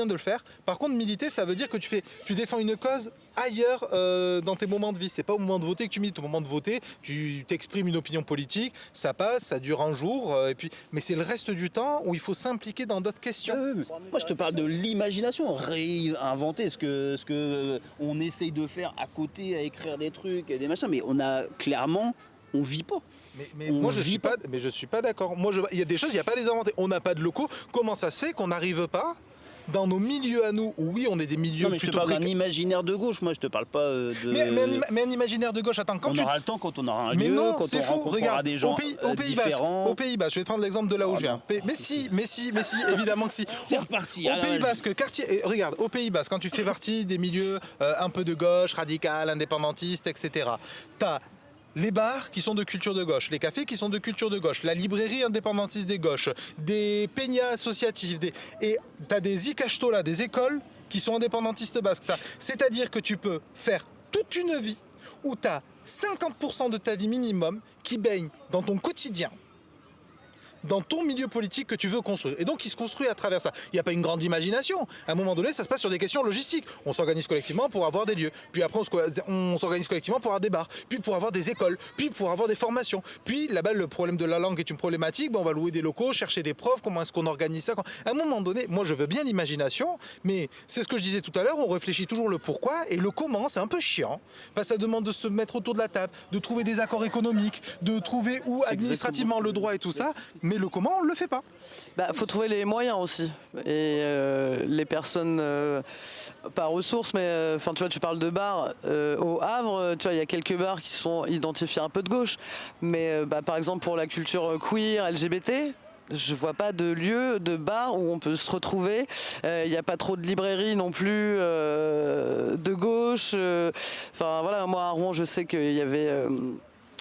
de le faire. Par contre, militer, ça veut dire que tu défends une cause ailleurs dans tes moments de vie. C'est pas au moment de voter que tu milites. Au moment de voter, tu t'exprimes une opinion politique, ça passe, ça dure un jour, mais c'est le reste du temps où il faut s'impliquer dans d'autres questions. Moi, je te parle de l'imagination, réinventer ce que on essaye de faire à côté, à écrire des trucs, des machins, mais on vit pas. Mais moi je suis pas d'accord. Il y a des choses, il n'y a pas à les inventer. On n'a pas de locaux. Comment ça se fait qu'on n'arrive pas dans nos milieux à nous, où oui, on est des milieux non, mais plutôt je te parle d'un imaginaire de gauche, moi je te parle pas de... Mais un imaginaire de gauche, attends, quand on aura le temps quand on aura un mais lieu, non, quand on rencontrera regarde, des gens différents. Au Pays Basque, je vais te prendre l'exemple de là où je viens. Mais si, évidemment que si. C'est reparti. Au Pays Basque, quartier, regarde, au Pays Basque, quand tu fais partie des milieux un peu de gauche, radical, indépendantiste, etc., t'as les bars qui sont de culture de gauche, les cafés qui sont de culture de gauche, la librairie indépendantiste des gauches, des peñas associatifs, et tu as des ikashtola, des écoles qui sont indépendantistes basques. C'est-à-dire que tu peux faire toute une vie où tu as 50% de ta vie minimum qui baigne dans ton quotidien, dans ton milieu politique que tu veux construire. Et donc, il se construit à travers ça. Il n'y a pas une grande imagination. À un moment donné, ça se passe sur des questions logistiques. On s'organise collectivement pour avoir des lieux. Puis après, on s'organise collectivement pour avoir des bars. Puis pour avoir des écoles. Puis pour avoir des formations. Puis là-bas, le problème de la langue est une problématique. On va louer des locaux, chercher des profs. Comment est-ce qu'on organise ça? À un moment donné, moi, je veux bien l'imagination, mais c'est ce que je disais tout à l'heure, on réfléchit toujours le pourquoi et le comment, c'est un peu chiant. Parce que ça demande de se mettre autour de la table, de trouver des accords économiques, de trouver où administrativement le droit et tout ça. Mais le comment, on ne le fait pas. Faut trouver les moyens aussi. Et les personnes, pas ressources, mais tu vois, tu parles de bars. Au Havre, tu vois, il y a quelques bars qui sont identifiés un peu de gauche. Mais par exemple, pour la culture queer, LGBT, je vois pas de lieu, de bar où on peut se retrouver. Il n'y a pas trop de librairies non plus de gauche. Voilà, moi à Rouen, je sais qu'il y avait...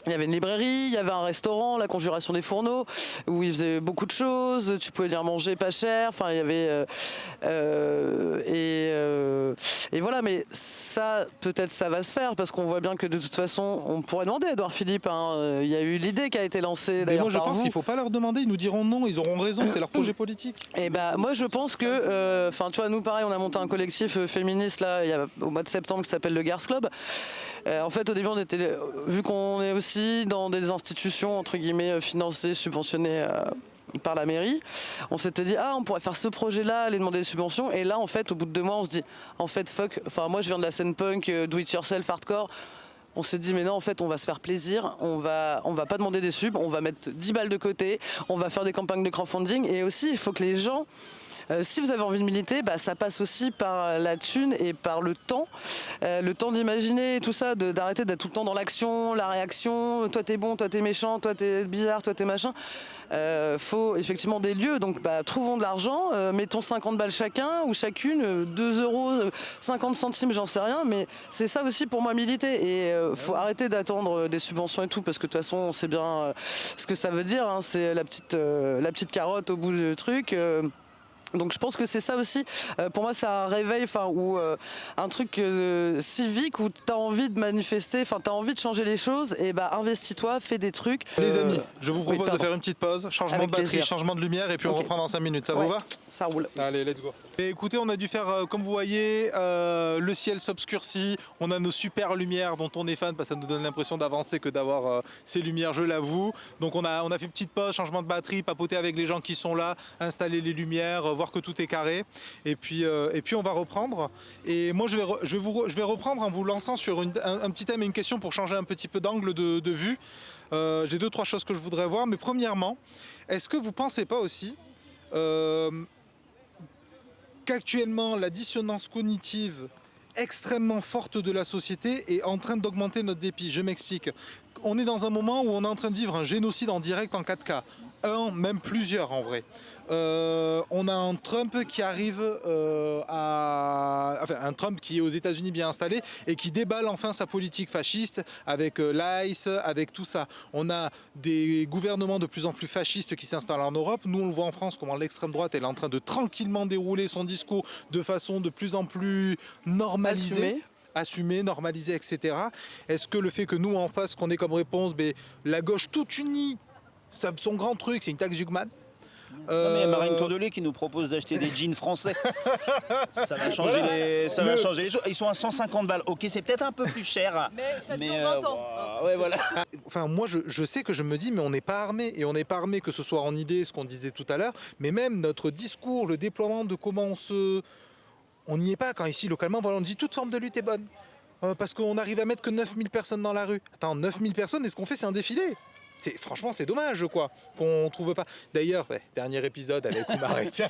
Il y avait une librairie, il y avait un restaurant, la Conjuration des Fourneaux, où ils faisaient beaucoup de choses. Tu pouvais venir manger pas cher. Enfin, il y avait et voilà. Mais ça, peut-être, ça va se faire parce qu'on voit bien que de toute façon, on pourrait demander à Édouard Philippe. Il y a eu l'idée qui a été lancée. Mais moi, je pense qu'il ne faut pas leur demander. Ils nous diront non. Ils auront raison. C'est leur projet politique. Et moi, je pense que, tu vois, nous, pareil, on a monté un collectif féministe là, au mois de septembre qui s'appelle le Gars Club. En fait, au début, on était, vu qu'on est aussi dans des institutions entre guillemets financées, subventionnées par la mairie, on s'était dit on pourrait faire ce projet-là, aller demander des subventions. Et là, en fait, au bout de 2 mois, on se dit en fait fuck. Enfin, moi, je viens de la scène punk, do it yourself, hardcore. On s'est dit mais non, en fait, on va se faire plaisir. On va pas demander des subs. On va mettre 10 balles de côté. On va faire des campagnes de crowdfunding. Et aussi, il faut que les gens si vous avez envie de militer, ça passe aussi par la thune et par le temps d'imaginer et tout ça, d'arrêter d'être tout le temps dans l'action, la réaction, toi t'es bon, toi t'es méchant, toi t'es bizarre, toi t'es machin. Faut effectivement des lieux, donc trouvons de l'argent, mettons 50 balles chacun ou chacune, 2 euros, 50 centimes, j'en sais rien, mais c'est ça aussi pour moi militer. Et faut arrêter d'attendre des subventions et tout, parce que de toute façon on sait bien ce que ça veut dire, hein, c'est la petite carotte au bout du truc. Donc je pense que c'est ça aussi, pour moi c'est un réveil, ou un truc civique où tu as envie de manifester, tu as envie de changer les choses, et investis-toi, fais des trucs. Les amis, je vous propose de faire une petite pause, changement Avec de batterie, plaisir. changement de lumière, et puis on reprend dans 5 minutes, ça vous va? Ça roule. Allez, let's go. Et écoutez, on a dû faire, comme vous voyez, le ciel s'obscurcit, on a nos super lumières dont on est fan, parce que ça nous donne l'impression d'avancer que d'avoir ces lumières, je l'avoue. Donc on a fait petite pause, changement de batterie, papoter avec les gens qui sont là, installer les lumières, voir que tout est carré. Et puis on va reprendre. Et moi je vais reprendre en vous lançant sur un petit thème et une question pour changer un petit peu d'angle de vue. J'ai 2-3 choses que je voudrais voir, mais premièrement, est-ce que vous ne pensez pas aussi qu'actuellement la dissonance cognitive extrêmement forte de la société est en train d'augmenter notre dépit? Je m'explique. On est dans un moment où on est en train de vivre un génocide en direct en 4K. Même plusieurs en vrai. On a un Trump qui arrive un Trump qui est aux États-Unis bien installé et qui déballe enfin sa politique fasciste avec l'ICE, avec tout ça. On a des gouvernements de plus en plus fascistes qui s'installent en Europe. Nous, on le voit en France, comment l'extrême droite elle est en train de tranquillement dérouler son discours de façon de plus en plus normalisée. Assumé, normalisé, etc. Est-ce que le fait que nous, en face, qu'on ait comme réponse la gauche toute unie, son grand truc, c'est une taxe Jugman. Non, mais il y a Marine Tourdelay qui nous propose d'acheter des jeans français. Ça va changer, va changer les choses. Ils sont à 150 balles. Ok, c'est peut-être un peu plus cher. Mais ça dure 20 ans. Ouais, voilà. Enfin, moi, je sais que je me dis, mais on n'est pas armé. Et on n'est pas armé, que ce soit en idée, ce qu'on disait tout à l'heure, mais même notre discours, le déploiement de comment on n'y est pas. Quand ici, localement, voilà, on dit toute forme de lutte est bonne. Parce qu'on arrive à mettre que 9000 personnes dans la rue. Attends, 9000 personnes, et ce qu'on fait, c'est un défilé. Franchement, c'est dommage, quoi, qu'on trouve pas. D'ailleurs, dernier épisode avec Oumar Etienne.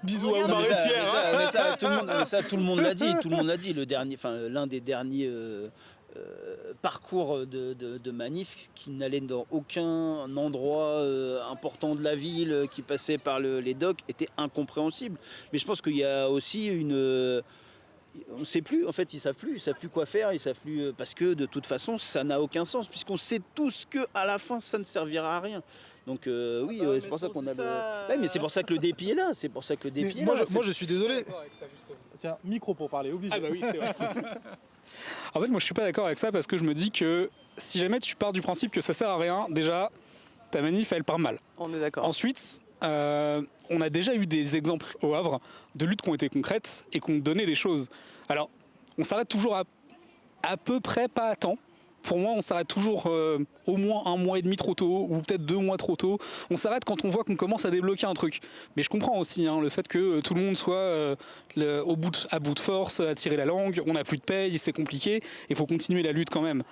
Bisous à Oumar Etienne. Tout le monde l'a dit. Tout le monde l'a dit. L'un des derniers parcours de manif qui n'allait dans aucun endroit important de la ville, qui passait par les docks, était incompréhensible. Mais je pense qu'il y a aussi on ne sait plus, en fait, ils savent plus quoi faire, ils savent plus, parce que de toute façon, ça n'a aucun sens, puisqu'on sait tous qu'à la fin, ça ne servira à rien. Donc c'est pour ça qu'on a mais c'est pour ça que le dépit est là, Moi, je suis désolé. Tiens, micro pour parler, obligé. Ah bah oui, c'est vrai. En fait, moi, je suis pas d'accord avec ça, parce que je me dis que si jamais tu pars du principe que ça sert à rien, déjà, ta manif, elle part mal. On est d'accord. Ensuite, on a déjà eu des exemples au Havre de luttes qui ont été concrètes et qui ont donné des choses. Alors, on s'arrête toujours à peu près pas à temps. Pour moi, on s'arrête toujours au moins 1 mois et demi trop tôt, ou peut-être 2 mois trop tôt. On s'arrête quand on voit qu'on commence à débloquer un truc. Mais je comprends aussi le fait que tout le monde soit à bout de force, à tirer la langue, on n'a plus de paye, c'est compliqué, il faut continuer la lutte quand même.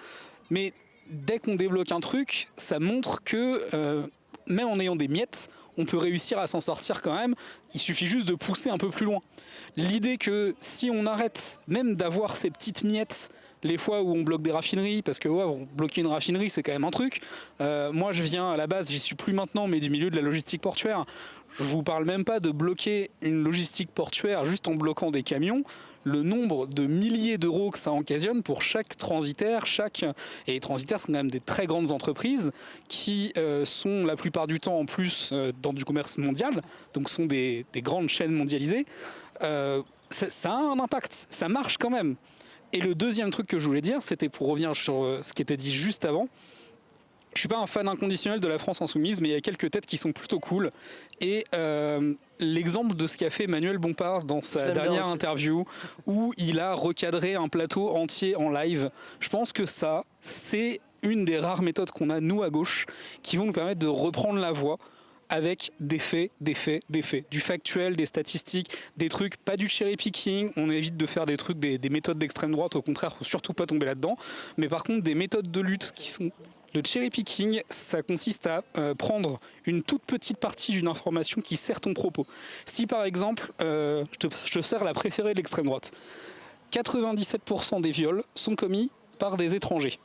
Mais dès qu'on débloque un truc, ça montre que même en ayant des miettes, on peut réussir à s'en sortir quand même. Il suffit juste de pousser un peu plus loin. L'idée que si on arrête même d'avoir ces petites miettes, les fois où on bloque des raffineries, parce que bloquer une raffinerie, c'est quand même un truc. Moi, je viens à la base, j'y suis plus maintenant, mais du milieu de la logistique portuaire. Je vous parle même pas de bloquer une logistique portuaire juste en bloquant des camions. Le nombre de milliers d'euros que ça occasionne pour chaque transitaire, et les transitaires sont quand même des très grandes entreprises qui sont la plupart du temps en plus dans du commerce mondial, donc sont des grandes chaînes mondialisées. Ça a un impact, ça marche quand même. Et le deuxième truc que je voulais dire, c'était pour revenir sur ce qui était dit juste avant. Je suis pas un fan inconditionnel de la France insoumise, mais il y a quelques têtes qui sont plutôt cool. Et l'exemple de ce qu'a fait Manuel Bompard dans sa dernière interview, où il a recadré un plateau entier en live, je pense que ça, c'est une des rares méthodes qu'on a, nous, à gauche, qui vont nous permettre de reprendre la voie avec des faits, du factuel, des statistiques, des trucs, pas du cherry picking. On évite de faire des trucs, des méthodes d'extrême droite, au contraire, faut surtout pas tomber là-dedans. Mais par contre, des méthodes de lutte qui sont... Le cherry picking, ça consiste à prendre une toute petite partie d'une information qui sert ton propos. Si par exemple, je te sers la préférée de l'extrême droite, 97% des viols sont commis par des étrangers.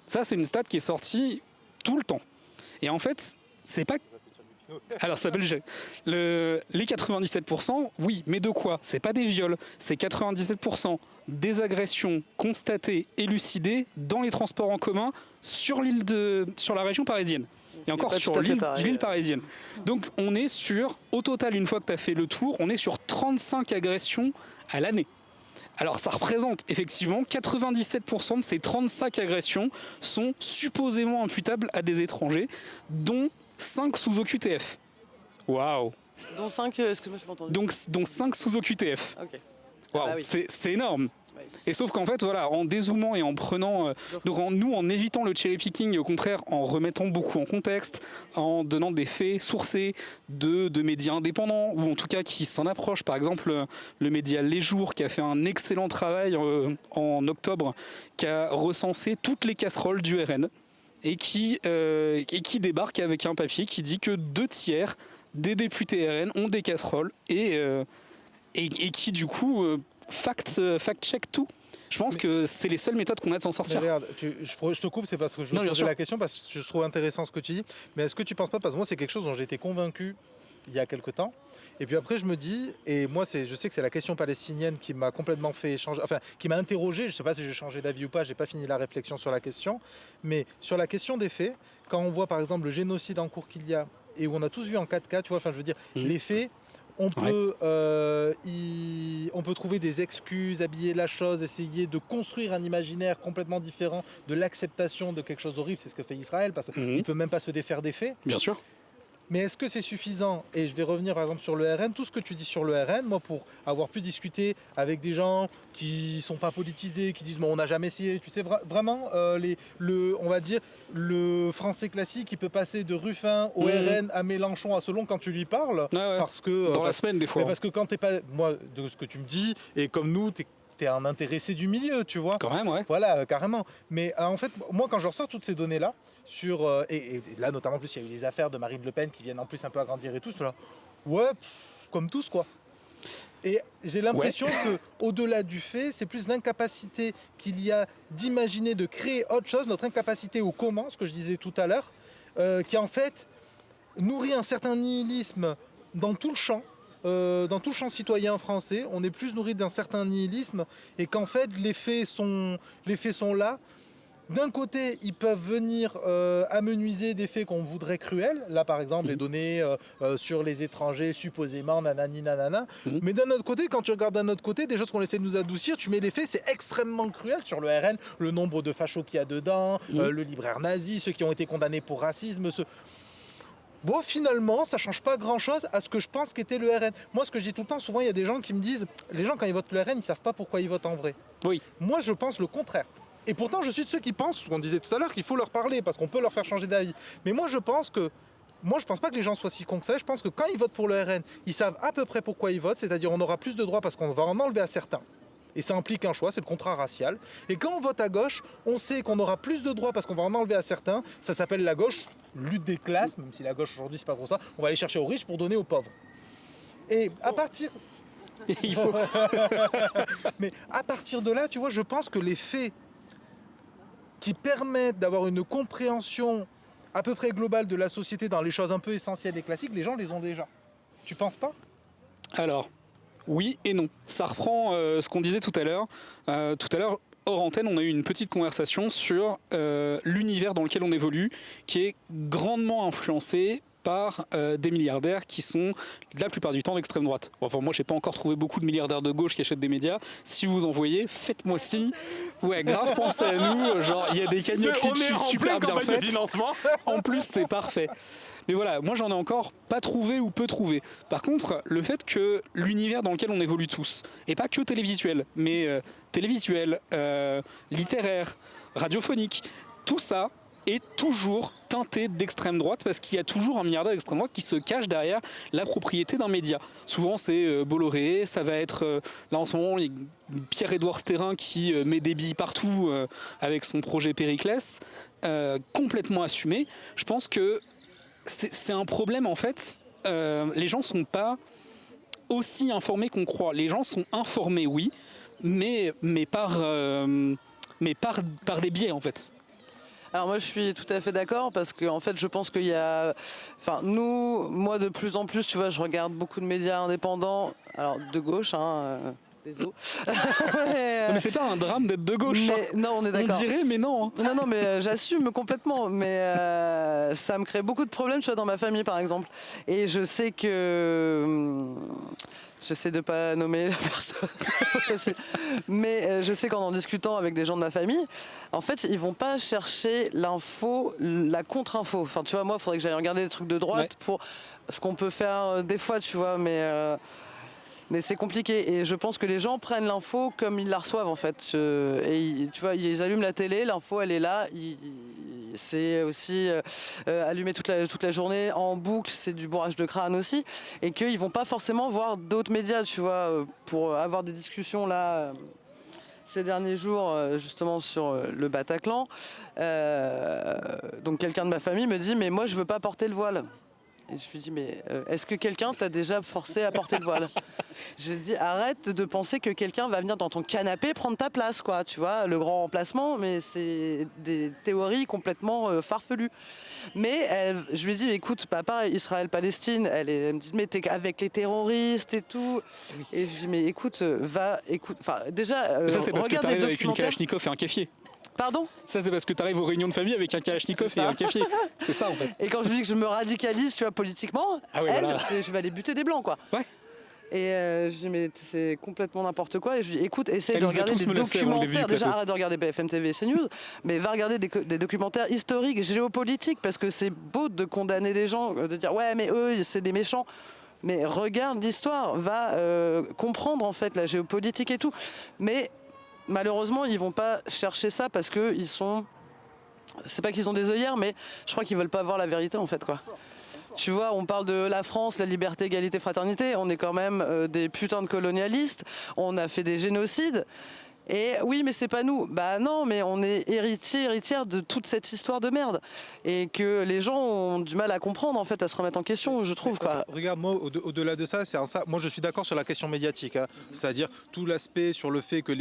Ça, c'est une stat qui est sortie tout le temps. Et en fait, c'est pas... Alors ça s'appelle les 97%, oui, mais de quoi? C'est pas des viols, c'est 97% des agressions constatées, élucidées dans les transports en commun sur la région parisienne. Et encore sur l'île parisienne. Donc on est sur, au total, une fois que tu as fait le tour, on est sur 35 agressions à l'année. Alors ça représente effectivement 97% de ces 35 agressions sont supposément imputables à des étrangers, dont 5 sous OQTF. Waouh! Dont 5, excuse-moi, je n'ai pas entendu. dont 5 sous OQTF. Ok. Waouh, bah oui. c'est énorme. Oui. Et sauf qu'en fait, voilà, en dézoomant et en prenant, en évitant le cherry picking et au contraire en remettant beaucoup en contexte, en donnant des faits sourcés de médias indépendants ou en tout cas qui s'en approchent. Par exemple, le média Les Jours qui a fait un excellent travail en octobre, qui a recensé toutes les casseroles du RN et qui débarque avec un papier qui dit que 2/3 des députés RN ont des casseroles et qui du coup fact-check tout. Je pense que c'est les seules méthodes qu'on a de s'en Mais sortir. regarde, je te coupe, c'est parce que je Non, bien pose sûr. la question, parce que je trouve intéressant ce que tu dis. Mais est-ce que tu penses pas, parce que moi c'est quelque chose dont j'ai été convaincu il y a quelque temps. Et puis après je me dis, et moi je sais que c'est la question palestinienne qui m'a complètement fait changer, enfin qui m'a interrogé, je sais pas si j'ai changé d'avis ou pas, j'ai pas fini la réflexion sur la question. Mais sur la question des faits, quand on voit par exemple le génocide en cours qu'il y a, et où on a tous vu en 4K, tu vois, enfin je veux dire, les faits, on peut trouver des excuses, habiller la chose, essayer de construire un imaginaire complètement différent de l'acceptation de quelque chose d'horrible. C'est ce que fait Israël, parce qu'il ne peut même pas se défaire des faits. Bien sûr. Mais est-ce que c'est suffisant? Et je vais revenir par exemple sur le RN. Tout ce que tu dis sur le RN, moi pour avoir pu discuter avec des gens qui sont pas politisés, qui disent bon, on n'a jamais essayé, tu sais vraiment on va dire le français classique qui peut passer de Ruffin au RN à Mélenchon à selon quand tu lui parles, parce que dans la semaine des fois. mais parce que quand t'es pas, moi de ce que tu me dis et comme nous t'es un intéressé du milieu, tu vois. Quand même, ouais. Voilà, carrément. Mais en fait, moi, quand je ressors toutes ces données-là, sur et là, notamment, en plus, il y a eu les affaires de Marine Le Pen qui viennent en plus un peu agrandir et tout, cela. Ouais, comme tous, quoi. Et j'ai l'impression que, au-delà du fait, c'est plus l'incapacité qu'il y a d'imaginer, de créer autre chose, notre incapacité au comment, ce que je disais tout à l'heure, qui en fait nourrit un certain nihilisme dans tout le champ. Dans tout le champ citoyen français, on est plus nourri d'un certain nihilisme et qu'en fait les faits sont là. D'un côté, ils peuvent venir amenuiser des faits qu'on voudrait cruels. Là, par exemple, les données sur les étrangers, supposément, nanani, nanana. Mais d'un autre côté, quand tu regardes d'un autre côté, des choses qu'on essaie de nous adoucir, tu mets les faits, c'est extrêmement cruel. Sur le RN, le nombre de fachos qu'il y a dedans, le libraire nazi, ceux qui ont été condamnés pour racisme, Bon, finalement, ça change pas grand-chose à ce que je pense qu'était le RN. Moi, ce que je dis tout le temps, souvent, il y a des gens qui me disent, les gens, quand ils votent le RN, ils savent pas pourquoi ils votent en vrai. Oui. Moi, je pense le contraire. Et pourtant, je suis de ceux qui pensent, ce qu'on disait tout à l'heure, qu'il faut leur parler, parce qu'on peut leur faire changer d'avis. Mais moi, je pense pas que les gens soient si cons que ça. Je pense que quand ils votent pour le RN, ils savent à peu près pourquoi ils votent, c'est-à-dire on aura plus de droits parce qu'on va en enlever à certains. Et ça implique un choix, c'est le contrat racial. Et quand on vote à gauche, on sait qu'on aura plus de droits parce qu'on va en enlever à certains. Ça s'appelle la gauche, lutte des classes, même si la gauche aujourd'hui c'est pas trop ça. On va aller chercher aux riches pour donner aux pauvres. Et à partir... Il faut... Mais à partir de là, tu vois, je pense que les faits qui permettent d'avoir une compréhension à peu près globale de la société dans les choses un peu essentielles et classiques, les gens les ont déjà. Tu penses pas? Alors, oui et non. Ça reprend ce qu'on disait tout à l'heure. Hors antenne, on a eu une petite conversation sur l'univers dans lequel on évolue, qui est grandement influencé par des milliardaires qui sont la plupart du temps d'extrême droite. Enfin, moi, j'ai pas encore trouvé beaucoup de milliardaires de gauche qui achètent des médias. Si vous en voyez, faites-moi signe. Ouais, grave, pensez à nous. Genre, il y a des cagnottes Litchi super bien faites. En plus, c'est parfait. Mais voilà, moi j'en ai encore pas trouvé ou peu trouvé. Par contre, le fait que l'univers dans lequel on évolue tous, et pas que télévisuel, mais télévisuel, littéraire, radiophonique, tout ça est toujours teinté d'extrême droite parce qu'il y a toujours un milliardaire d'extrême droite qui se cache derrière la propriété d'un média. Souvent c'est Bolloré, ça va être là en ce moment Pierre-Édouard Sterrin qui met des billes partout avec son projet Périclès, complètement assumé. Je pense que c'est un problème en fait. Les gens sont pas aussi informés qu'on croit. Les gens sont informés, oui, mais par des biais en fait. Alors moi je suis tout à fait d'accord parce que en fait je pense qu'il y a, enfin moi de plus en plus tu vois je regarde beaucoup de médias indépendants, alors de gauche Désolé. Non, mais c'est pas un drame d'être de gauche. Hein. Non, on est On d'accord. dirait, mais non. Hein. Non, mais j'assume complètement. Mais ça me crée beaucoup de problèmes, tu vois, dans ma famille, par exemple. Et je sais que... J'essaie de pas nommer la personne. Mais je sais qu'en discutant avec des gens de ma famille, en fait, ils vont pas chercher l'info, la contre-info. Enfin, tu vois, moi, il faudrait que j'aille regarder des trucs de droite pour ce qu'on peut faire des fois, tu vois, mais c'est compliqué et je pense que les gens prennent l'info comme ils la reçoivent en fait. Tu vois, ils allument la télé, l'info elle est là. C'est aussi allumé toute la journée en boucle, c'est du bourrage de crâne aussi. Et qu'ils vont pas forcément voir d'autres médias, tu vois, pour avoir des discussions là. Ces derniers jours, justement sur le Bataclan, donc quelqu'un de ma famille me dit mais moi je veux pas porter le voile. Et je lui dis, mais est-ce que quelqu'un t'a déjà forcé à porter le voile? Je lui dis, arrête de penser que quelqu'un va venir dans ton canapé prendre ta place, quoi. Tu vois, le grand remplacement, mais c'est des théories complètement farfelues. Mais je lui dis, écoute, papa, Israël-Palestine, elle me dit, mais t'es avec les terroristes et tout. Oui. Et je lui dis, mais écoute, écoute. Enfin, déjà, mais ça, c'est parce que regarde t'arrives avec une Kalachnikov et un kéfier. Pardon? Ça, c'est parce que tu arrives aux réunions de famille avec un Kalachnikov et un kéfier. C'est ça, en fait. Et quand je lui dis que je me radicalise, tu vois, politiquement, je vais aller buter des blancs, quoi. Ouais. Et je lui dis, mais c'est complètement n'importe quoi. Et je lui dis, écoute, essaye de regarder des documentaires. Déjà, arrête de regarder BFM TV et CNews, mais va regarder des documentaires historiques, géopolitiques, parce que c'est beau de condamner des gens, de dire, ouais, mais eux, c'est des méchants. Mais regarde l'histoire, va comprendre, en fait, la géopolitique et tout. Mais malheureusement, ils vont pas chercher ça parce que ils sont. C'est pas qu'ils ont des œillères, mais je crois qu'ils veulent pas voir la vérité en fait, quoi. Tu vois, on parle de la France, la liberté, égalité, fraternité. On est quand même des putains de colonialistes. On a fait des génocides. Et oui, mais c'est pas nous. Bah non, mais on est héritière de toute cette histoire de merde. Et que les gens ont du mal à comprendre, en fait, à se remettre en question, je trouve. Quoi. Regarde, moi, au-delà de ça, moi je suis d'accord sur la question médiatique. Hein. C'est-à-dire tout l'aspect sur le fait que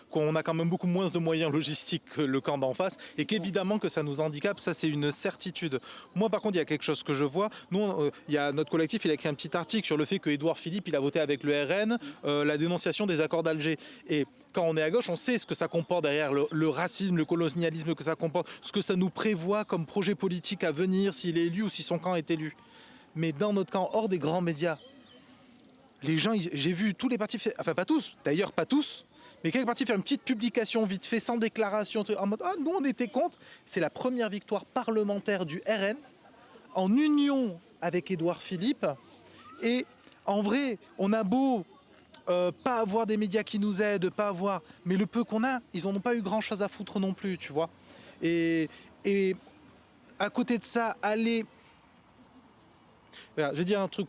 qu'on a quand même beaucoup moins de moyens logistiques que le camp d'en face et qu'évidemment que ça nous handicape, ça c'est une certitude. Moi par contre, il y a quelque chose que je vois. Nous, il y a notre collectif, il a écrit un petit article sur le fait que Édouard Philippe, il a voté avec le RN la dénonciation des accords d'Alger. Et quand on est à gauche, on sait ce que ça comporte derrière le racisme, le colonialisme que ça comporte, ce que ça nous prévoit comme projet politique à venir s'il est élu ou si son camp est élu. Mais dans notre camp, hors des grands médias, les gens, j'ai vu tous les partis, enfin pas tous, d'ailleurs pas tous, mais quelques partis faire une petite publication vite fait, sans déclaration, en mode « Ah, nous on était contre ». C'est la première victoire parlementaire du RN en union avec Édouard Philippe. Et en vrai, on a beau... pas avoir des médias qui nous aident, pas avoir... Mais le peu qu'on a, ils n'en ont pas eu grand-chose à foutre non plus, tu vois. Et à côté de ça, aller... Voilà, je vais dire un truc,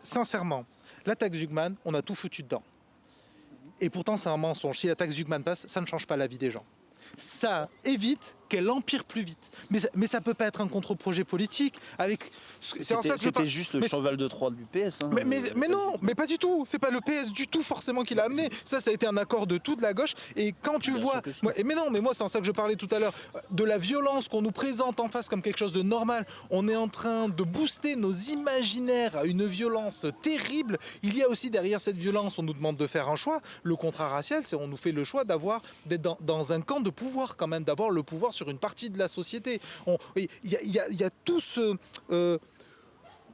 sincèrement. La taxe Zucman, on a tout foutu dedans. Et pourtant, c'est un mensonge. Si la taxe Zucman passe, ça ne change pas la vie des gens. Ça évite qu'elle empire plus vite. Mais ça peut pas être un contre-projet politique. C'était juste le cheval de Troie du PS. Hein, mais non, mais pas du tout. C'est pas le PS du tout forcément qui l'a amené. Ça a été un accord de toute la gauche. Et quand tu vois... mais moi, c'est en ça que je parlais tout à l'heure. De la violence qu'on nous présente en face comme quelque chose de normal. On est en train de booster nos imaginaires à une violence terrible. Il y a aussi derrière cette violence, on nous demande de faire un choix. Le contrat racial, c'est on nous fait le choix d'être dans un camp de pouvoir quand même, d'avoir le pouvoir sur une partie de la société. Il y a tout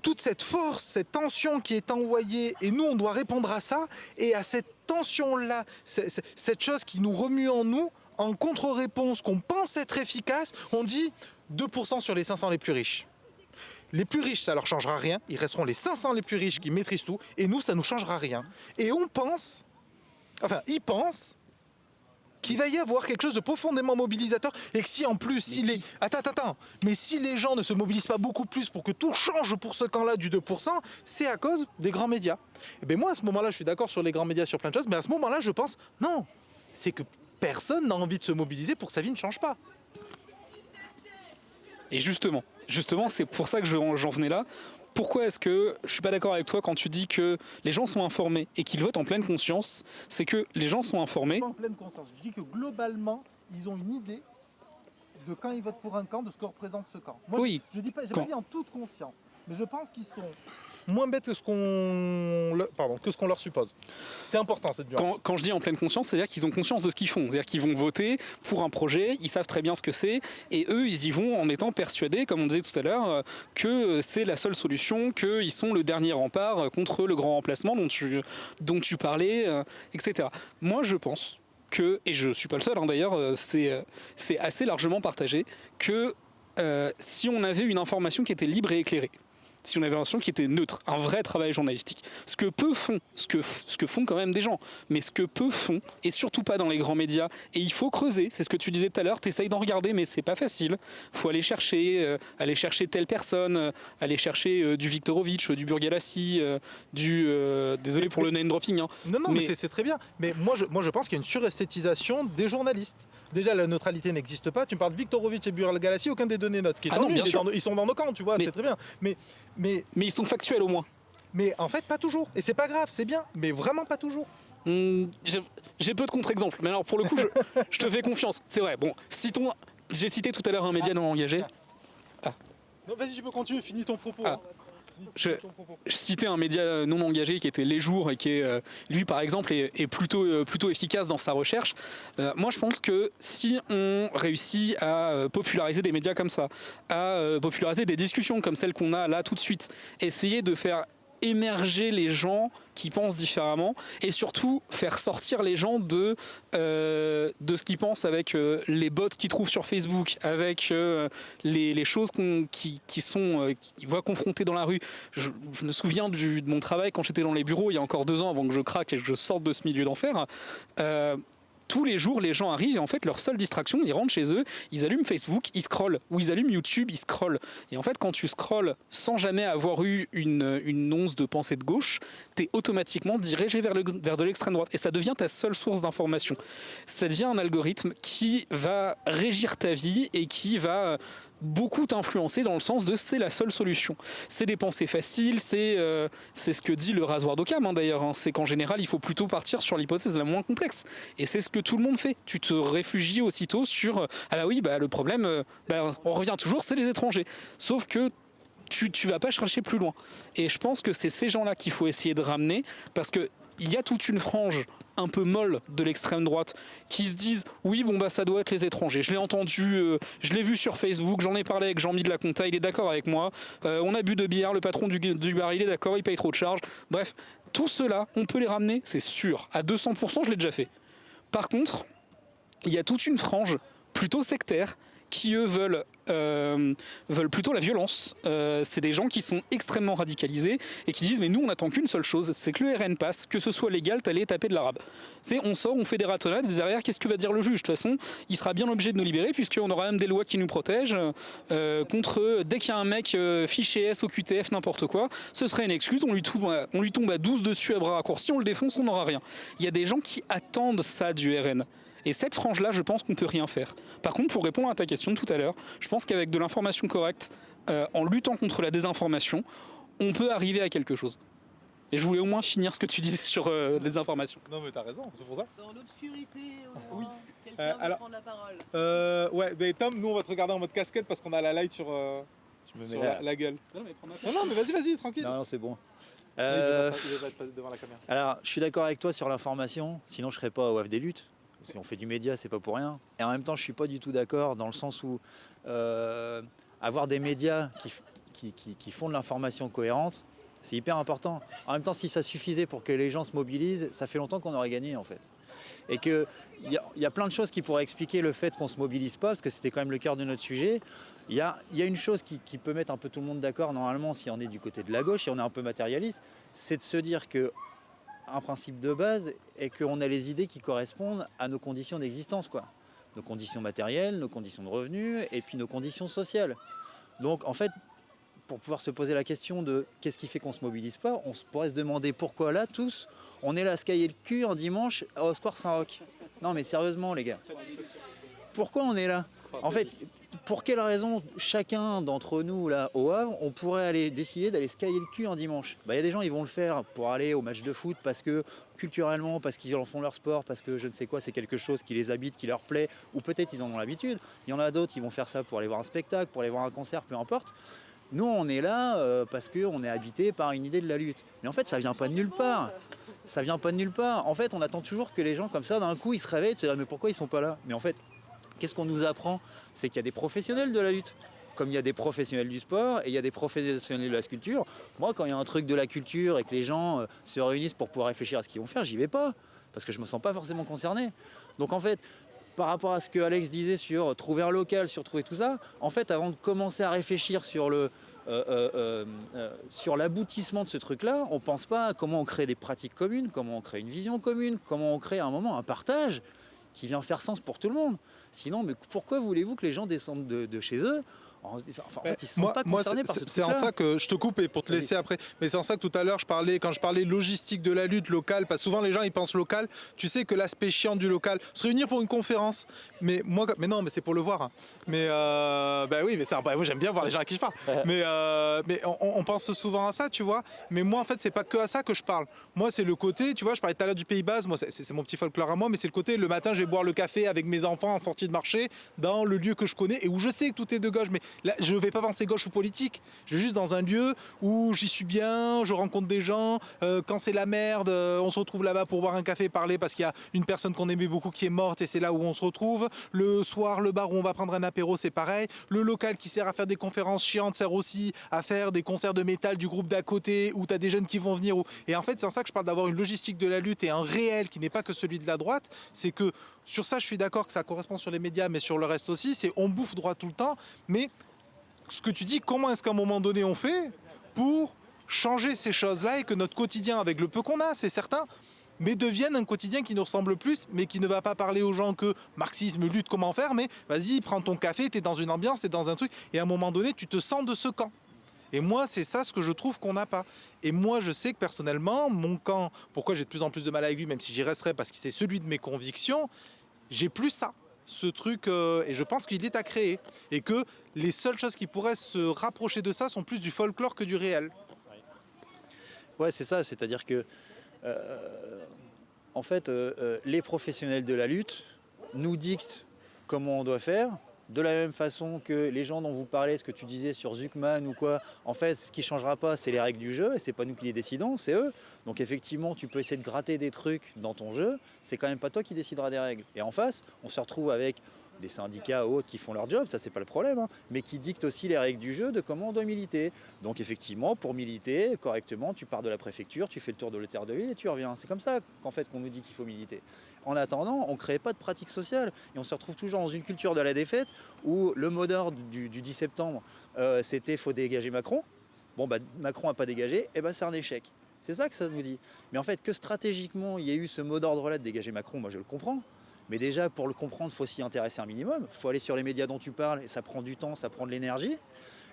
toute cette force, cette tension qui est envoyée, et nous on doit répondre à ça, et à cette tension-là, cette chose qui nous remue en nous, en contre-réponse qu'on pense être efficace, on dit 2% sur les 500 les plus riches. Les plus riches, ça leur changera rien, ils resteront les 500 les plus riches qui maîtrisent tout, et nous, ça nous changera rien. Et on pense, ils pensent, qu'il va y avoir quelque chose de profondément mobilisateur et que si en plus, mais si les gens ne se mobilisent pas beaucoup plus pour que tout change pour ce camp-là du 2%, c'est à cause des grands médias. Et bien moi, à ce moment-là, je suis d'accord sur les grands médias sur plein de choses, mais à ce moment-là, je pense, non, c'est que personne n'a envie de se mobiliser pour que sa vie ne change pas. Et justement, c'est pour ça que j'en venais là. Pourquoi est-ce que je suis pas d'accord avec toi quand tu dis que les gens sont informés et qu'ils votent en pleine conscience? C'est que les gens sont informés. Pas en pleine conscience. Je dis que globalement, ils ont une idée de quand ils votent pour un camp, de ce que représente ce camp. Moi, oui. j'ai pas dit en toute conscience, mais je pense qu'ils sont moins bêtes que ce qu'on leur suppose. C'est important cette nuance. Quand je dis en pleine conscience, c'est-à-dire qu'ils ont conscience de ce qu'ils font. C'est-à-dire qu'ils vont voter pour un projet, ils savent très bien ce que c'est, et eux, ils y vont en étant persuadés, comme on disait tout à l'heure, que c'est la seule solution, qu'ils sont le dernier rempart contre le grand remplacement dont tu parlais, etc. Moi, je pense que, et je ne suis pas le seul d'ailleurs, c'est assez largement partagé, que si on avait une information qui était libre et éclairée, si on avait une information qui était neutre, un vrai travail journalistique, ce que font quand même des gens, mais ce que peu font, et surtout pas dans les grands médias, et il faut creuser, c'est ce que tu disais tout à l'heure, tu essayes d'en regarder, mais c'est pas facile, il faut aller chercher telle personne, aller chercher du Viktorovitch, du Burgalassi, désolé pour le name dropping. Hein, non, mais c'est très bien, mais moi je pense qu'il y a une suresthétisation des journalistes. Déjà, la neutralité n'existe pas, tu me parles de Viktorovitch et Burgalassi, aucun des deux n'est neutre, ils sont dans nos camps, tu vois, c'est très bien, mais ils sont factuels au moins. Mais en fait, pas toujours. Et c'est pas grave, c'est bien. Mais vraiment pas toujours. J'ai peu de contre-exemples. Mais alors, pour le coup, je te fais confiance. C'est vrai. Bon, j'ai cité tout à l'heure un média non engagé. Non, vas-y, tu peux continuer. Finis ton propos. Je citais un média non engagé qui était Les Jours et qui est, lui, par exemple, est plutôt efficace dans sa recherche. Moi, je pense que si on réussit à populariser des médias comme ça, à populariser des discussions comme celles qu'on a là tout de suite, essayer de faire émerger les gens qui pensent différemment et surtout faire sortir les gens de ce qu'ils pensent avec les bots qu'ils trouvent sur Facebook, avec les choses qu'ils voient confrontées dans la rue. Je me souviens de mon travail quand j'étais dans les bureaux il y a encore 2 ans avant que je craque et que je sorte de ce milieu d'enfer. Tous les jours, les gens arrivent et en fait, leur seule distraction, ils rentrent chez eux, ils allument Facebook, ils scrollent, ou ils allument YouTube, ils scrollent. Et en fait, quand tu scrolles sans jamais avoir eu une once de pensée de gauche, t'es automatiquement dirigé vers de l'extrême droite. Et ça devient ta seule source d'information. Ça devient un algorithme qui va régir ta vie et qui va beaucoup t'influencer dans le sens de c'est la seule solution. C'est des pensées faciles, c'est ce que dit le rasoir d'Occam d'ailleurs. Hein. C'est qu'en général, il faut plutôt partir sur l'hypothèse la moins complexe. Et c'est ce que tout le monde fait. Tu te réfugies aussitôt sur ah bah oui, bah le problème, on revient toujours, c'est les étrangers. Sauf que tu vas pas chercher plus loin. Et je pense que c'est ces gens-là qu'il faut essayer de ramener parce que il y a toute une frange un peu molle de l'extrême droite qui se disent oui bon bah ça doit être les étrangers. Je l'ai entendu, je l'ai vu sur Facebook, j'en ai parlé avec Jean-Mi de la Conta, il est d'accord avec moi. On a bu de bière, le patron du bar il est d'accord, il paye trop de charges. Bref, tout cela on peut les ramener, c'est sûr. À 200%, je l'ai déjà fait. Par contre, il y a toute une frange plutôt sectaire qui eux veulent plutôt la violence. C'est des gens qui sont extrêmement radicalisés et qui disent mais nous on n'attend qu'une seule chose, c'est que le RN passe, que ce soit légal, t'allais taper de l'arabe. On sort, on fait des ratonnades et derrière qu'est-ce que va dire le juge? De toute façon, il sera bien obligé de nous libérer puisqu'on aura même des lois qui nous protègent contre dès qu'il y a un mec fiché S au QTF n'importe quoi, ce serait une excuse, on lui tombe à 12 dessus à bras raccourcis, on le défonce, on n'aura rien. Il y a des gens qui attendent ça du RN. Et cette frange-là, je pense qu'on ne peut rien faire. Par contre, pour répondre à ta question de tout à l'heure, je pense qu'avec de l'information correcte, en luttant contre la désinformation, on peut arriver à quelque chose. Et je voulais au moins finir ce que tu disais sur la désinformation. Non mais t'as raison, c'est pour ça. Dans l'obscurité, oui. Quelqu'un veut prendre la parole. Ouais, mais Tom, nous on va te regarder en mode casquette parce qu'on a la light sur la gueule. Non, mais vas-y, tranquille. Non, c'est bon. Il va être devant la caméra. Alors, je suis d'accord avec toi sur l'information, sinon je serais pas au WAF des luttes. Si on fait du média, c'est pas pour rien. Et en même temps, je suis pas du tout d'accord dans le sens où avoir des médias qui font de l'information cohérente, c'est hyper important. En même temps, si ça suffisait pour que les gens se mobilisent, ça fait longtemps qu'on aurait gagné en fait. Et qu'il y a plein de choses qui pourraient expliquer le fait qu'on se mobilise pas, parce que c'était quand même le cœur de notre sujet. Il y a une chose qui peut mettre un peu tout le monde d'accord normalement si on est du côté de la gauche, si on est un peu matérialiste, c'est de se dire que un principe de base est qu'on a les idées qui correspondent à nos conditions d'existence, quoi. Nos conditions matérielles, nos conditions de revenus et puis nos conditions sociales. Donc en fait, pour pouvoir se poser la question de qu'est-ce qui fait qu'on ne se mobilise pas, on pourrait se demander pourquoi là, tous, on est là à se cailler le cul en dimanche au Square Saint-Roch. Non mais sérieusement les gars, pourquoi on est là? En fait, pour quelle raison chacun d'entre nous là au Havre, on pourrait aller décider d'aller se cailler le cul un dimanche? Il y a des gens, ils vont le faire pour aller au match de foot parce que culturellement, parce qu'ils en font leur sport, parce que je ne sais quoi, c'est quelque chose qui les habite, qui leur plaît, ou peut-être ils en ont l'habitude. Il y en a d'autres, ils vont faire ça pour aller voir un spectacle, pour aller voir un concert, peu importe. Nous, on est là parce qu'on est habité par une idée de la lutte. Mais en fait, ça vient pas de nulle part. Ça vient pas de nulle part. En fait, on attend toujours que les gens comme ça, d'un coup, ils se réveillent et se disent mais pourquoi ils sont pas là? Mais en fait, qu'est-ce qu'on nous apprend? C'est qu'il y a des professionnels de la lutte. Comme il y a des professionnels du sport et il y a des professionnels de la sculpture. Moi, quand il y a un truc de la culture et que les gens se réunissent pour pouvoir réfléchir à ce qu'ils vont faire, j'y vais pas. Parce que je me sens pas forcément concerné. Donc en fait, par rapport à ce que Alex disait sur trouver un local, sur trouver tout ça, en fait, avant de commencer à réfléchir sur sur l'aboutissement de ce truc-là, on pense pas à comment on crée des pratiques communes, comment on crée une vision commune, comment on crée à un moment un partage qui vient faire sens pour tout le monde. Sinon, mais pourquoi voulez-vous que les gens descendent de chez eux? En fait, ils ne sont pas concernés par ce truc-là. C'est en ça que je te coupe et pour te laisser après. Mais c'est en ça que tout à l'heure, quand je parlais logistique de la lutte locale, parce que souvent les gens ils pensent local. Tu sais que l'aspect chiant du local, se réunir pour une conférence. Mais non, mais c'est pour le voir. Hein. Mais oui, mais moi j'aime bien voir les gens à qui je parle. Mais on pense souvent à ça, tu vois. Mais moi en fait, c'est pas que à ça que je parle. Moi, c'est le côté, tu vois, je parlais tout à l'heure du Pays Basque. Moi, c'est mon petit folklore à moi, mais c'est le côté. Le matin, je vais boire le café avec mes enfants en sortie de marché dans le lieu que je connais et où je sais que tout est de gauche. Mais là, je ne vais pas penser gauche ou politique. Je vais juste dans un lieu où j'y suis bien, je rencontre des gens. Quand c'est la merde, on se retrouve là-bas pour boire un café, parler parce qu'il y a une personne qu'on aimait beaucoup qui est morte et c'est là où on se retrouve. Le soir, le bar où on va prendre un apéro, c'est pareil. Le local qui sert à faire des conférences chiantes sert aussi à faire des concerts de métal du groupe d'à côté où tu as des jeunes qui vont venir. Et en fait, c'est en ça que je parle d'avoir une logistique de la lutte et un réel qui n'est pas que celui de la droite. C'est que sur ça, je suis d'accord que ça correspond sur les médias, mais sur le reste aussi, c'est on bouffe droit tout le temps. Mais ce que tu dis, comment est-ce qu'à un moment donné on fait pour changer ces choses-là et que notre quotidien, avec le peu qu'on a, c'est certain, mais devienne un quotidien qui nous ressemble plus, mais qui ne va pas parler aux gens que marxisme, lutte, comment faire, mais vas-y, prends ton café, t'es dans une ambiance, t'es dans un truc, et à un moment donné, tu te sens de ce camp. Et moi, c'est ça ce que je trouve qu'on n'a pas. Et moi, je sais que personnellement, mon camp, pourquoi j'ai de plus en plus de mal avec lui, même si j'y resterai parce que c'est celui de mes convictions, j'ai plus ça. Ce truc, et je pense qu'il est à créer. Et que les seules choses qui pourraient se rapprocher de ça sont plus du folklore que du réel. Ouais, c'est ça. C'est-à-dire que, en fait, les professionnels de la lutte nous dictent comment on doit faire. De la même façon que les gens dont vous parlez, ce que tu disais sur Zuckman ou quoi, en fait, ce qui ne changera pas, c'est les règles du jeu, et c'est pas nous qui les décidons, c'est eux. Donc effectivement, tu peux essayer de gratter des trucs dans ton jeu, c'est quand même pas toi qui décideras des règles. Et en face, on se retrouve avec des syndicats ou autres qui font leur job, ça c'est pas le problème, hein, mais qui dictent aussi les règles du jeu de comment on doit militer. Donc effectivement, pour militer correctement, tu pars de la préfecture, tu fais le tour de l'hôtel de ville et tu reviens. C'est comme ça qu'en fait qu'on nous dit qu'il faut militer. En attendant, on ne crée pas de pratique sociale et on se retrouve toujours dans une culture de la défaite où le mot d'ordre du 10 septembre, c'était « faut dégager Macron ». Bon, bah, Macron n'a pas dégagé, et bah, c'est un échec. C'est ça que ça nous dit. Mais en fait, que stratégiquement, il y ait eu ce mot d'ordre-là de dégager Macron, moi je le comprends. Mais déjà, pour le comprendre, il faut s'y intéresser un minimum. Il faut aller sur les médias dont tu parles, et ça prend du temps, ça prend de l'énergie.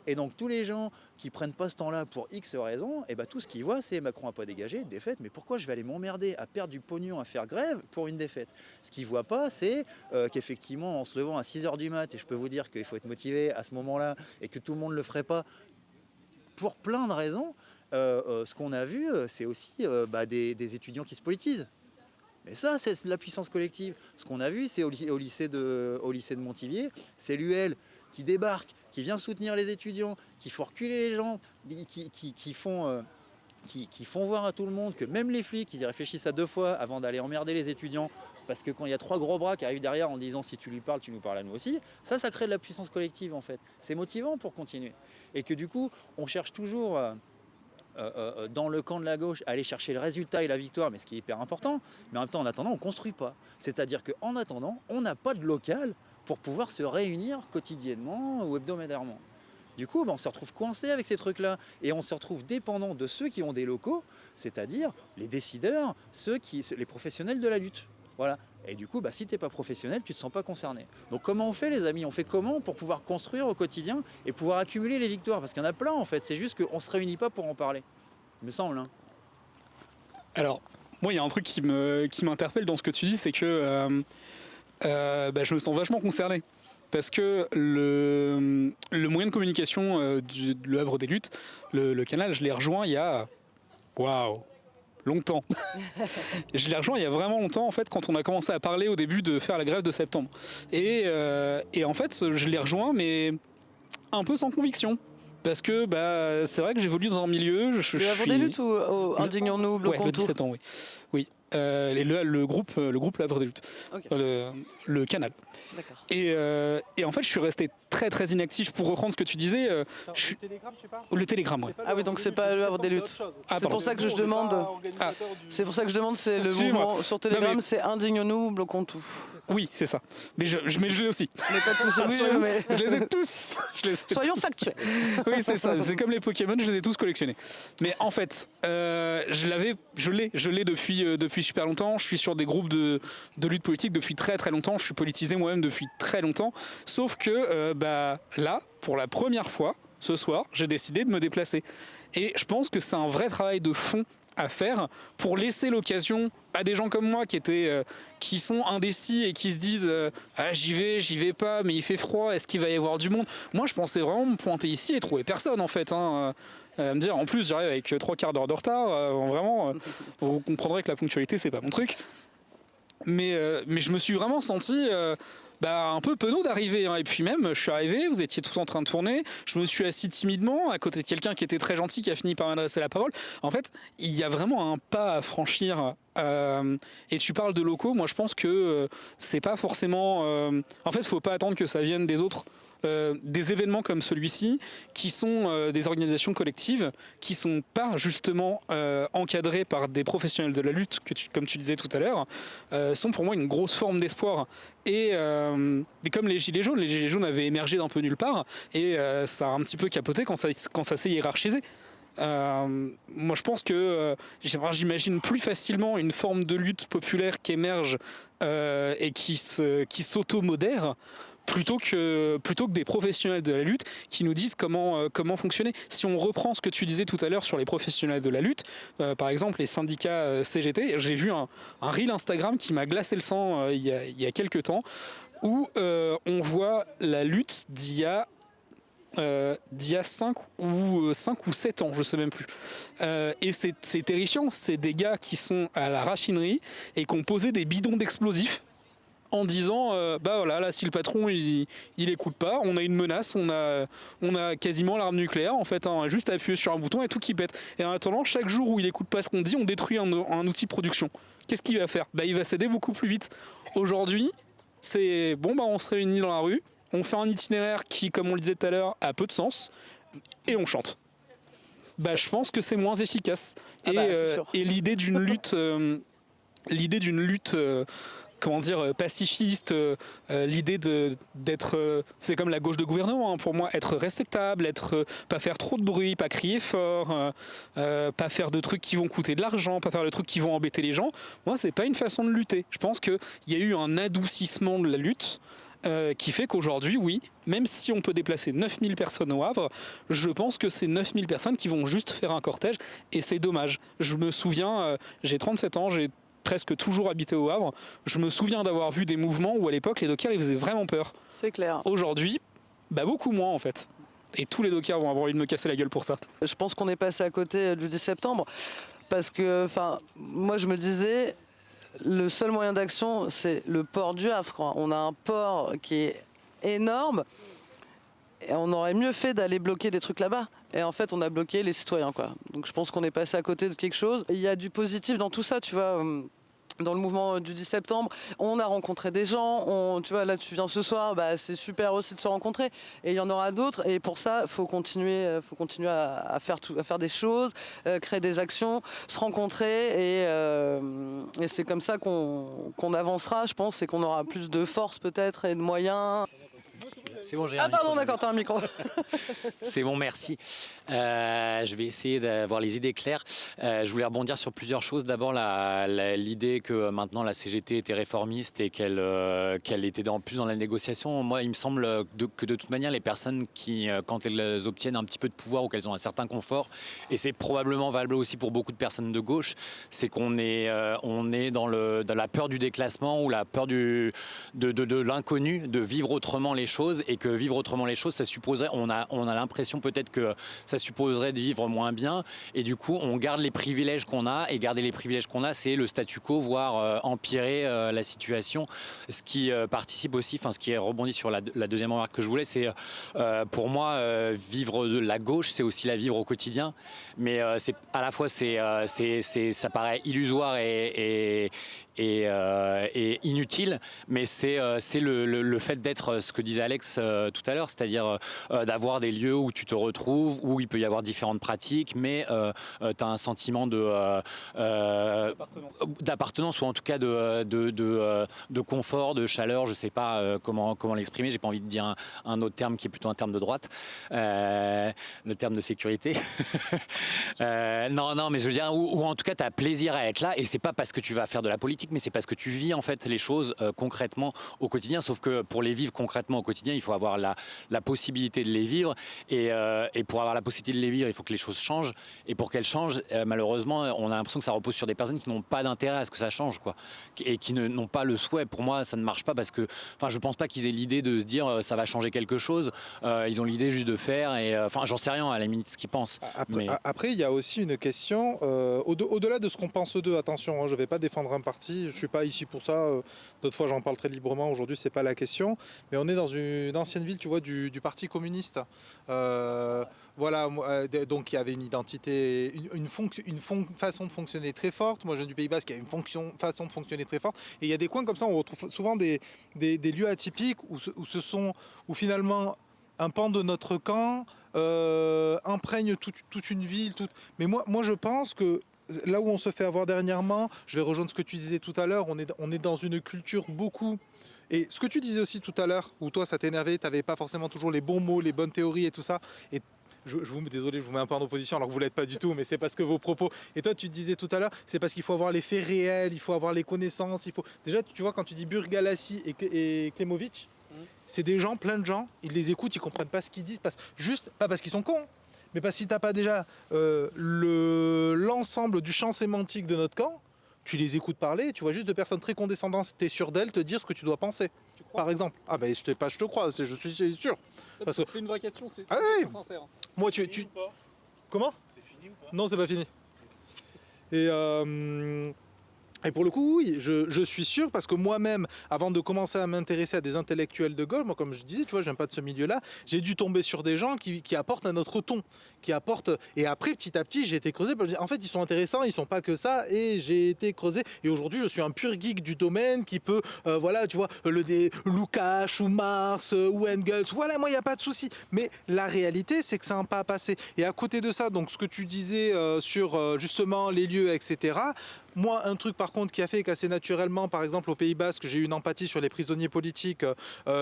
Et donc tous les gens qui prennent pas ce temps-là pour X raisons, et ben tout ce qu'ils voient, c'est Macron n'a pas dégagé, défaite. Mais pourquoi je vais aller m'emmerder à perdre du pognon, à faire grève pour une défaite? Ce qu'ils voient pas, c'est qu'effectivement, en se levant à 6h du mat, et je peux vous dire qu'il faut être motivé à ce moment-là, et que tout le monde ne le ferait pas, pour plein de raisons, ce qu'on a vu, c'est aussi des étudiants qui se politisent. Mais ça, c'est de la puissance collective. Ce qu'on a vu, c'est au lycée de Montivier, c'est l'UL qui débarque, qui vient soutenir les étudiants, qui font reculer les gens, qui font voir à tout le monde que même les flics, ils y réfléchissent à 2 fois avant d'aller emmerder les étudiants. Parce que quand il y a 3 gros bras qui arrivent derrière en disant si tu lui parles, tu nous parles à nous aussi, ça crée de la puissance collective en fait. C'est motivant pour continuer. Et que du coup, on cherche toujours dans le camp de la gauche à aller chercher le résultat et la victoire, mais ce qui est hyper important. Mais en même temps, en attendant, on ne construit pas. C'est-à-dire qu'en attendant, on n'a pas de local pour pouvoir se réunir quotidiennement ou hebdomadairement. Du coup, on se retrouve coincé avec ces trucs-là et on se retrouve dépendant de ceux qui ont des locaux, c'est-à-dire les décideurs, les professionnels de la lutte. Voilà. Et du coup, si tu n'es pas professionnel, tu ne te sens pas concerné. Donc comment on fait les amis? On fait comment pour pouvoir construire au quotidien et pouvoir accumuler les victoires? Parce qu'il y en a plein en fait, c'est juste qu'on ne se réunit pas pour en parler. Il me semble. Hein. Alors, moi il y a un truc qui m'interpelle dans ce que tu dis, c'est que je me sens vachement concerné. Parce que le moyen de communication de l'œuvre des luttes, le canal, je l'ai rejoint il y a... Waouh, longtemps. Je l'ai rejoint il y a vraiment longtemps, en fait, quand on a commencé à parler au début de faire la grève de septembre. Et en fait, je l'ai rejoint, mais un peu sans conviction. parce que c'est vrai que j'évolue dans un milieu. Le Havre des Luttes ou Indignons-nous, Ouais, le Bloquons 17 ans, oui. Oui. Et le groupe Le Havre des Luttes. Ok. Le canal. D'accord. Et en fait, je suis resté très très inactif. Pour reprendre ce que tu disais, Le Télégramme, tu parles? le Télégramme, ouais. Ah oui, donc c'est pas le Havre des Luttes. Ah, C'est pour ça que je demande. C'est pour ça que je demande, c'est le mouvement sur Telegram, c'est Indignons-nous, Bloquons tout. Oui, c'est ça. Mais je l'ai aussi. Mais pas de soucis, oui, mais Je les ai tous. soyons factuels. Oui, c'est ça. C'est comme les Pokémon, je les ai tous collectionnés. Mais en fait, je l'ai depuis super longtemps. Je suis sur des groupes de lutte politique depuis très très longtemps. Je suis politisé moi-même depuis très longtemps. Sauf que là, pour la première fois, ce soir, j'ai décidé de me déplacer. Et je pense que c'est un vrai travail de fond à faire pour laisser l'occasion à des gens comme moi qui sont indécis et qui se disent ah, j'y vais pas, mais il fait froid, est-ce qu'il va y avoir du monde? Moi je pensais vraiment me pointer ici et trouver personne en fait, me dire en plus j'arrive avec 3 quarts d'heure de retard, vraiment vous comprendrez que la ponctualité c'est pas mon truc, mais je me suis vraiment senti un peu penaud d'arriver, hein. Et puis même, je suis arrivé, vous étiez tous en train de tourner, je me suis assis timidement à côté de quelqu'un qui était très gentil, qui a fini par m'adresser la parole. En fait, il y a vraiment un pas à franchir. Et tu parles de locaux, moi je pense que c'est pas forcément... En fait, il faut pas attendre que ça vienne des autres. Des événements comme celui-ci, qui sont des organisations collectives, qui sont pas justement encadrées par des professionnels de la lutte, comme tu disais tout à l'heure, sont pour moi une grosse forme d'espoir. Et comme les Gilets jaunes avaient émergé d'un peu nulle part, et ça a un petit peu capoté quand ça s'est hiérarchisé. Moi je pense que j'imagine plus facilement une forme de lutte populaire qui émerge et qui s'auto-modère plutôt que des professionnels de la lutte qui nous disent comment fonctionner. Si on reprend ce que tu disais tout à l'heure sur les professionnels de la lutte, par exemple les syndicats CGT, j'ai vu un reel Instagram qui m'a glacé le sang il y a quelques temps, où on voit la lutte d'il y a 5 ou 7 ans, je sais même plus. Et c'est terrifiant, c'est des gars qui sont à la raffinerie et qui ont posé des bidons d'explosifs en disant voilà, là si le patron il écoute pas, on a une menace, on a quasiment l'arme nucléaire en fait, hein, juste à appuyer sur un bouton et tout qui pète. Et en attendant, chaque jour où il écoute pas ce qu'on dit, on détruit un outil de production. Qu'est-ce qu'il va faire? Il va céder beaucoup plus vite. Aujourd'hui, c'est on se réunit dans la rue, on fait un itinéraire qui, comme on le disait tout à l'heure, a peu de sens, et on chante. Je pense que c'est moins efficace. Et l'idée d'une lutte, comment dire, pacifiste, l'idée d'être, c'est comme la gauche de gouvernement, hein, pour moi, être respectable, pas faire trop de bruit, pas crier fort, pas faire de trucs qui vont coûter de l'argent, pas faire de trucs qui vont embêter les gens. Moi, c'est pas une façon de lutter. Je pense qu'il y a eu un adoucissement de la lutte. Qui fait qu'aujourd'hui, oui, même si on peut déplacer 9000 personnes au Havre, je pense que c'est 9000 personnes qui vont juste faire un cortège, et c'est dommage. Je me souviens, j'ai 37 ans, j'ai presque toujours habité au Havre, je me souviens d'avoir vu des mouvements où à l'époque les dockers ils faisaient vraiment peur. C'est clair. Aujourd'hui, beaucoup moins en fait. Et tous les dockers vont avoir envie de me casser la gueule pour ça. Je pense qu'on est passé à côté du 10 septembre, parce que moi je me disais... Le seul moyen d'action, c'est le port du Havre, quoi. On a un port qui est énorme et on aurait mieux fait d'aller bloquer des trucs là-bas. Et en fait, on a bloqué les citoyens, quoi. Donc je pense qu'on est passé à côté de quelque chose. Il y a du positif dans tout ça, tu vois. Dans le mouvement du 10 septembre, on a rencontré des gens, tu vois, là tu viens ce soir, c'est super aussi de se rencontrer, et il y en aura d'autres, et pour ça, il faut continuer à faire des choses, créer des actions, se rencontrer, et c'est comme ça qu'on avancera, je pense, et qu'on aura plus de force peut-être, et de moyens. C'est bon, j'ai Ah pardon, d'accord, t'as un micro. C'est bon, merci. Je vais essayer d'avoir les idées claires. Je voulais rebondir sur plusieurs choses. D'abord, l'idée que maintenant la CGT était réformiste et qu'elle était plus dans la négociation. Moi, il me semble que de toute manière, les personnes qui, quand elles obtiennent un petit peu de pouvoir ou qu'elles ont un certain confort, et c'est probablement valable aussi pour beaucoup de personnes de gauche, c'est qu'on est dans la peur du déclassement ou la peur de l'inconnu, de vivre autrement les choses. et que vivre autrement les choses, ça supposerait, on a l'impression peut-être que ça supposerait de vivre moins bien, et du coup on garde les privilèges qu'on a, et garder les privilèges qu'on a, c'est le statu quo, voire empirer la situation, ce qui participe aussi, enfin ce qui est rebondi sur la deuxième remarque que je voulais, c'est pour moi vivre de la gauche, c'est aussi la vivre au quotidien, mais c'est à la fois ça paraît illusoire et inutile, mais c'est le fait d'être ce que disait Alex tout à l'heure, c'est-à-dire d'avoir des lieux où tu te retrouves, où il peut y avoir différentes pratiques, mais tu as un sentiment d'appartenance, ou en tout cas de confort, de chaleur, je sais pas comment l'exprimer, j'ai pas envie de dire un autre terme qui est plutôt un terme de droite, le terme de sécurité. Non, mais je veux dire, ou en tout cas tu as plaisir à être là, et c'est pas parce que tu vas faire de la politique, mais c'est parce que tu vis en fait les choses concrètement au quotidien, sauf que pour les vivre concrètement au quotidien, il faut avoir la possibilité de les vivre, et pour avoir la possibilité de les vivre, il faut que les choses changent, et pour qu'elles changent, malheureusement, on a l'impression que ça repose sur des personnes qui n'ont pas d'intérêt à ce que ça change, quoi, et qui n'ont pas le souhait. Pour moi, ça ne marche pas, parce que je pense pas qu'ils aient l'idée de se dire ça va changer quelque chose, ils ont l'idée juste de faire, et j'en sais rien à la limite ce qu'ils pensent. Après, il y a aussi une question, au-delà de ce qu'on pense d'eux, attention, je ne vais pas défendre un parti, je ne suis pas ici pour ça, d'autres fois j'en parle très librement, aujourd'hui c'est pas la question, mais on est dans une ancienne ville, tu vois, du parti communiste. Voilà, donc il y avait une identité, une façon de fonctionner très forte. Moi je viens du Pays Basque, il y a une façon de fonctionner très forte, et il y a des coins comme ça, on retrouve souvent des lieux atypiques où finalement un pan de notre camp imprègne toute une ville. Mais moi je pense que là où on se fait avoir dernièrement, je vais rejoindre ce que tu disais tout à l'heure, on est dans une culture beaucoup. Et ce que tu disais aussi tout à l'heure, où toi ça t'énervait, tu n'avais pas forcément toujours les bons mots, les bonnes théories et tout ça. Et désolé, je vous mets un peu en opposition alors que vous ne l'êêtes pas du tout, mais c'est parce que vos propos. Et toi, tu te disais tout à l'heure, c'est parce qu'il faut avoir les faits réels, il faut avoir les connaissances. Déjà, tu vois, quand tu dis Burgalassi et Klemovic, c'est des gens, plein de gens, ils les écoutent, ils ne comprennent pas ce qu'ils disent, juste pas parce qu'ils sont cons, mais parce que si tu n'as pas déjà l'ensemble du champ sémantique de notre camp, tu les écoutes parler, tu vois juste de personnes très condescendantes, tu es sûr d'elles te dire ce que tu dois penser. Par exemple. Ah ben je te crois, je suis sûr. Parce que c'est une vraie question, c'est sincère. Moi Comment ? C'est fini ou pas ? Non, c'est pas fini. Et pour le coup, oui, je suis sûr, parce que moi-même, avant de commencer à m'intéresser à des intellectuels de gauche, moi, comme je disais, tu vois, je viens pas de ce milieu-là, j'ai dû tomber sur des gens qui apportent un autre ton, et après, petit à petit, j'ai été creusé, en fait, ils sont intéressants, ils sont pas que ça, et j'ai été creusé, et aujourd'hui, je suis un pur geek du domaine qui peut, voilà, tu vois, Lukács ou Marx ou Engels, voilà, moi, il n'y a pas de souci. Mais la réalité, c'est que c'est un pas à passer. Et à côté de ça, donc, ce que tu disais sur, justement, les lieux, etc., moi, un truc par contre qui a fait qu'assez naturellement, par exemple au Pays Basque, j'ai eu une empathie sur les prisonniers politiques,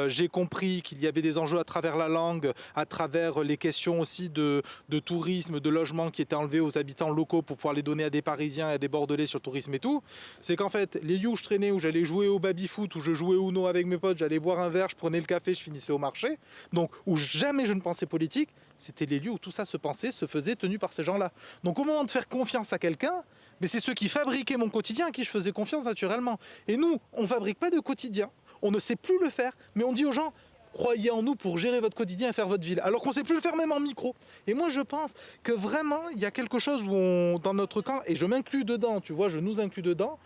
j'ai compris qu'il y avait des enjeux à travers la langue, à travers les questions aussi de tourisme, de logement qui étaient enlevés aux habitants locaux pour pouvoir les donner à des Parisiens et à des Bordelais sur le tourisme et tout. C'est qu'en fait, les lieux où je traînais, où j'allais jouer au baby-foot, où je jouais au Uno avec mes potes, j'allais boire un verre, je prenais le café, je finissais au marché, donc où jamais je ne pensais politique, c'était les lieux où tout ça se pensait, se faisait, tenu par ces gens-là. Donc au moment de faire confiance à quelqu'un, mais c'est ceux qui fabriquaient mon quotidien à qui je faisais confiance naturellement. Et nous, on ne fabrique pas de quotidien, on ne sait plus le faire, mais on dit aux gens, croyez en nous pour gérer votre quotidien et faire votre ville, alors qu'on ne sait plus le faire même en micro. Et moi je pense que vraiment, il y a quelque chose où dans notre camp, et je m'inclus dedans, tu vois, je nous inclus dedans,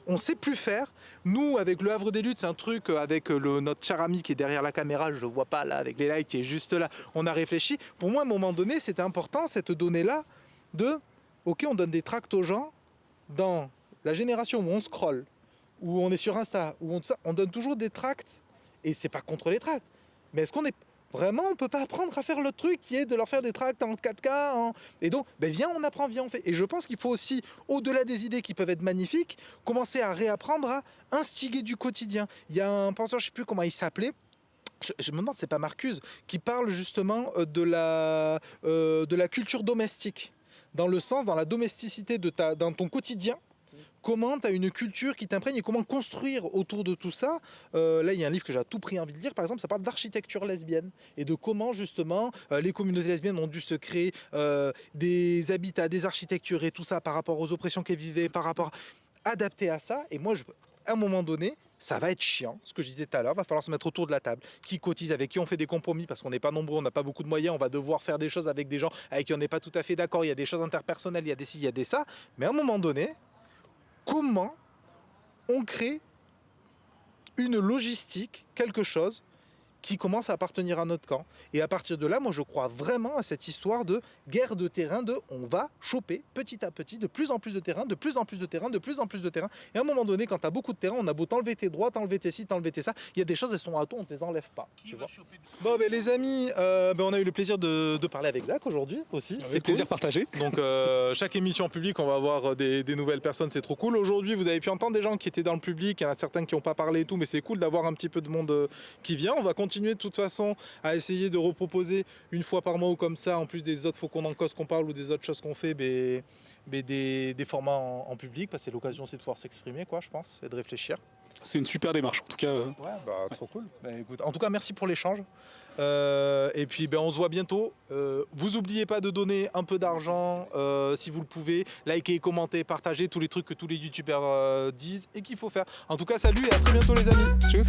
on ne sait plus faire. Nous, avec le Havre des Luttes, c'est un truc avec notre cher ami qui est derrière la caméra, je ne le vois pas là, avec les likes qui est juste là, on a réfléchi. Pour moi, à un moment donné, c'était important, cette donnée-là, ok, on donne des tracts aux gens, dans la génération où on scrolle, où on est sur Insta, où on donne toujours des tracts, et c'est pas contre les tracts, mais est-ce qu'on est vraiment, on peut pas apprendre à faire le truc qui est de leur faire des tracts en 4K et donc, viens, on apprend, viens, on fait. Et je pense qu'il faut aussi, au-delà des idées qui peuvent être magnifiques, commencer à réapprendre à instiguer du quotidien. Il y a un penseur, je sais plus comment il s'appelait, je me demande, c'est pas Marcuse, qui parle justement de la culture domestique, dans le sens, dans la domesticité dans ton quotidien, comment tu as une culture qui t'imprègne et comment construire autour de tout ça. Là, il y a un livre que j'ai à tout prix envie de lire, par exemple, ça parle d'architecture lesbienne et de comment justement les communautés lesbiennes ont dû se créer des habitats, des architectures et tout ça par rapport aux oppressions qu'elles vivaient, par rapport adapté à ça. Et moi, à un moment donné, ça va être chiant, ce que je disais tout à l'heure, va falloir se mettre autour de la table, qui cotise, avec qui on fait des compromis, parce qu'on n'est pas nombreux, on n'a pas beaucoup de moyens, on va devoir faire des choses avec des gens avec qui on n'est pas tout à fait d'accord, il y a des choses interpersonnelles, il y a des ci, il y a des ça, mais à un moment donné, comment on crée une logistique, quelque chose qui commence à appartenir à notre camp. Et à partir de là, moi je crois vraiment à cette histoire de guerre de terrain, de on va choper petit à petit de plus en plus de terrain, de plus en plus de terrain, de plus en plus de terrain. Et à un moment donné, quand tu as beaucoup de terrain, on a beau t'enlever tes droits, t'enlever tes ci, t'enlever tes ça, il y a des choses, elles sont à toi, on ne te les enlève pas. Tu vois. Bon ben les amis, on a eu le plaisir de parler avec Zach aujourd'hui aussi. C'est plaisir partagé. Donc chaque émission publique, on va avoir des nouvelles personnes, c'est trop cool. Aujourd'hui, vous avez pu entendre des gens qui étaient dans le public, il y en a certains qui n'ont pas parlé et tout, mais c'est cool d'avoir un petit peu de monde qui vient. On va continuer de toute façon à essayer de reproposer une fois par mois ou comme ça, en plus des autres Faut qu'on en cause qu'on parle ou des autres choses qu'on fait, des formats en public, parce que c'est l'occasion aussi de pouvoir s'exprimer, quoi, je pense, et de réfléchir. C'est une super démarche, en tout cas. Trop cool. Écoute, en tout cas, merci pour l'échange. Et puis on se voit bientôt. Vous n'oubliez pas de donner un peu d'argent si vous le pouvez. Likez, commentez, partagez tous les trucs que tous les youtubeurs disent et qu'il faut faire. En tout cas, salut et à très bientôt les amis. Tchuss.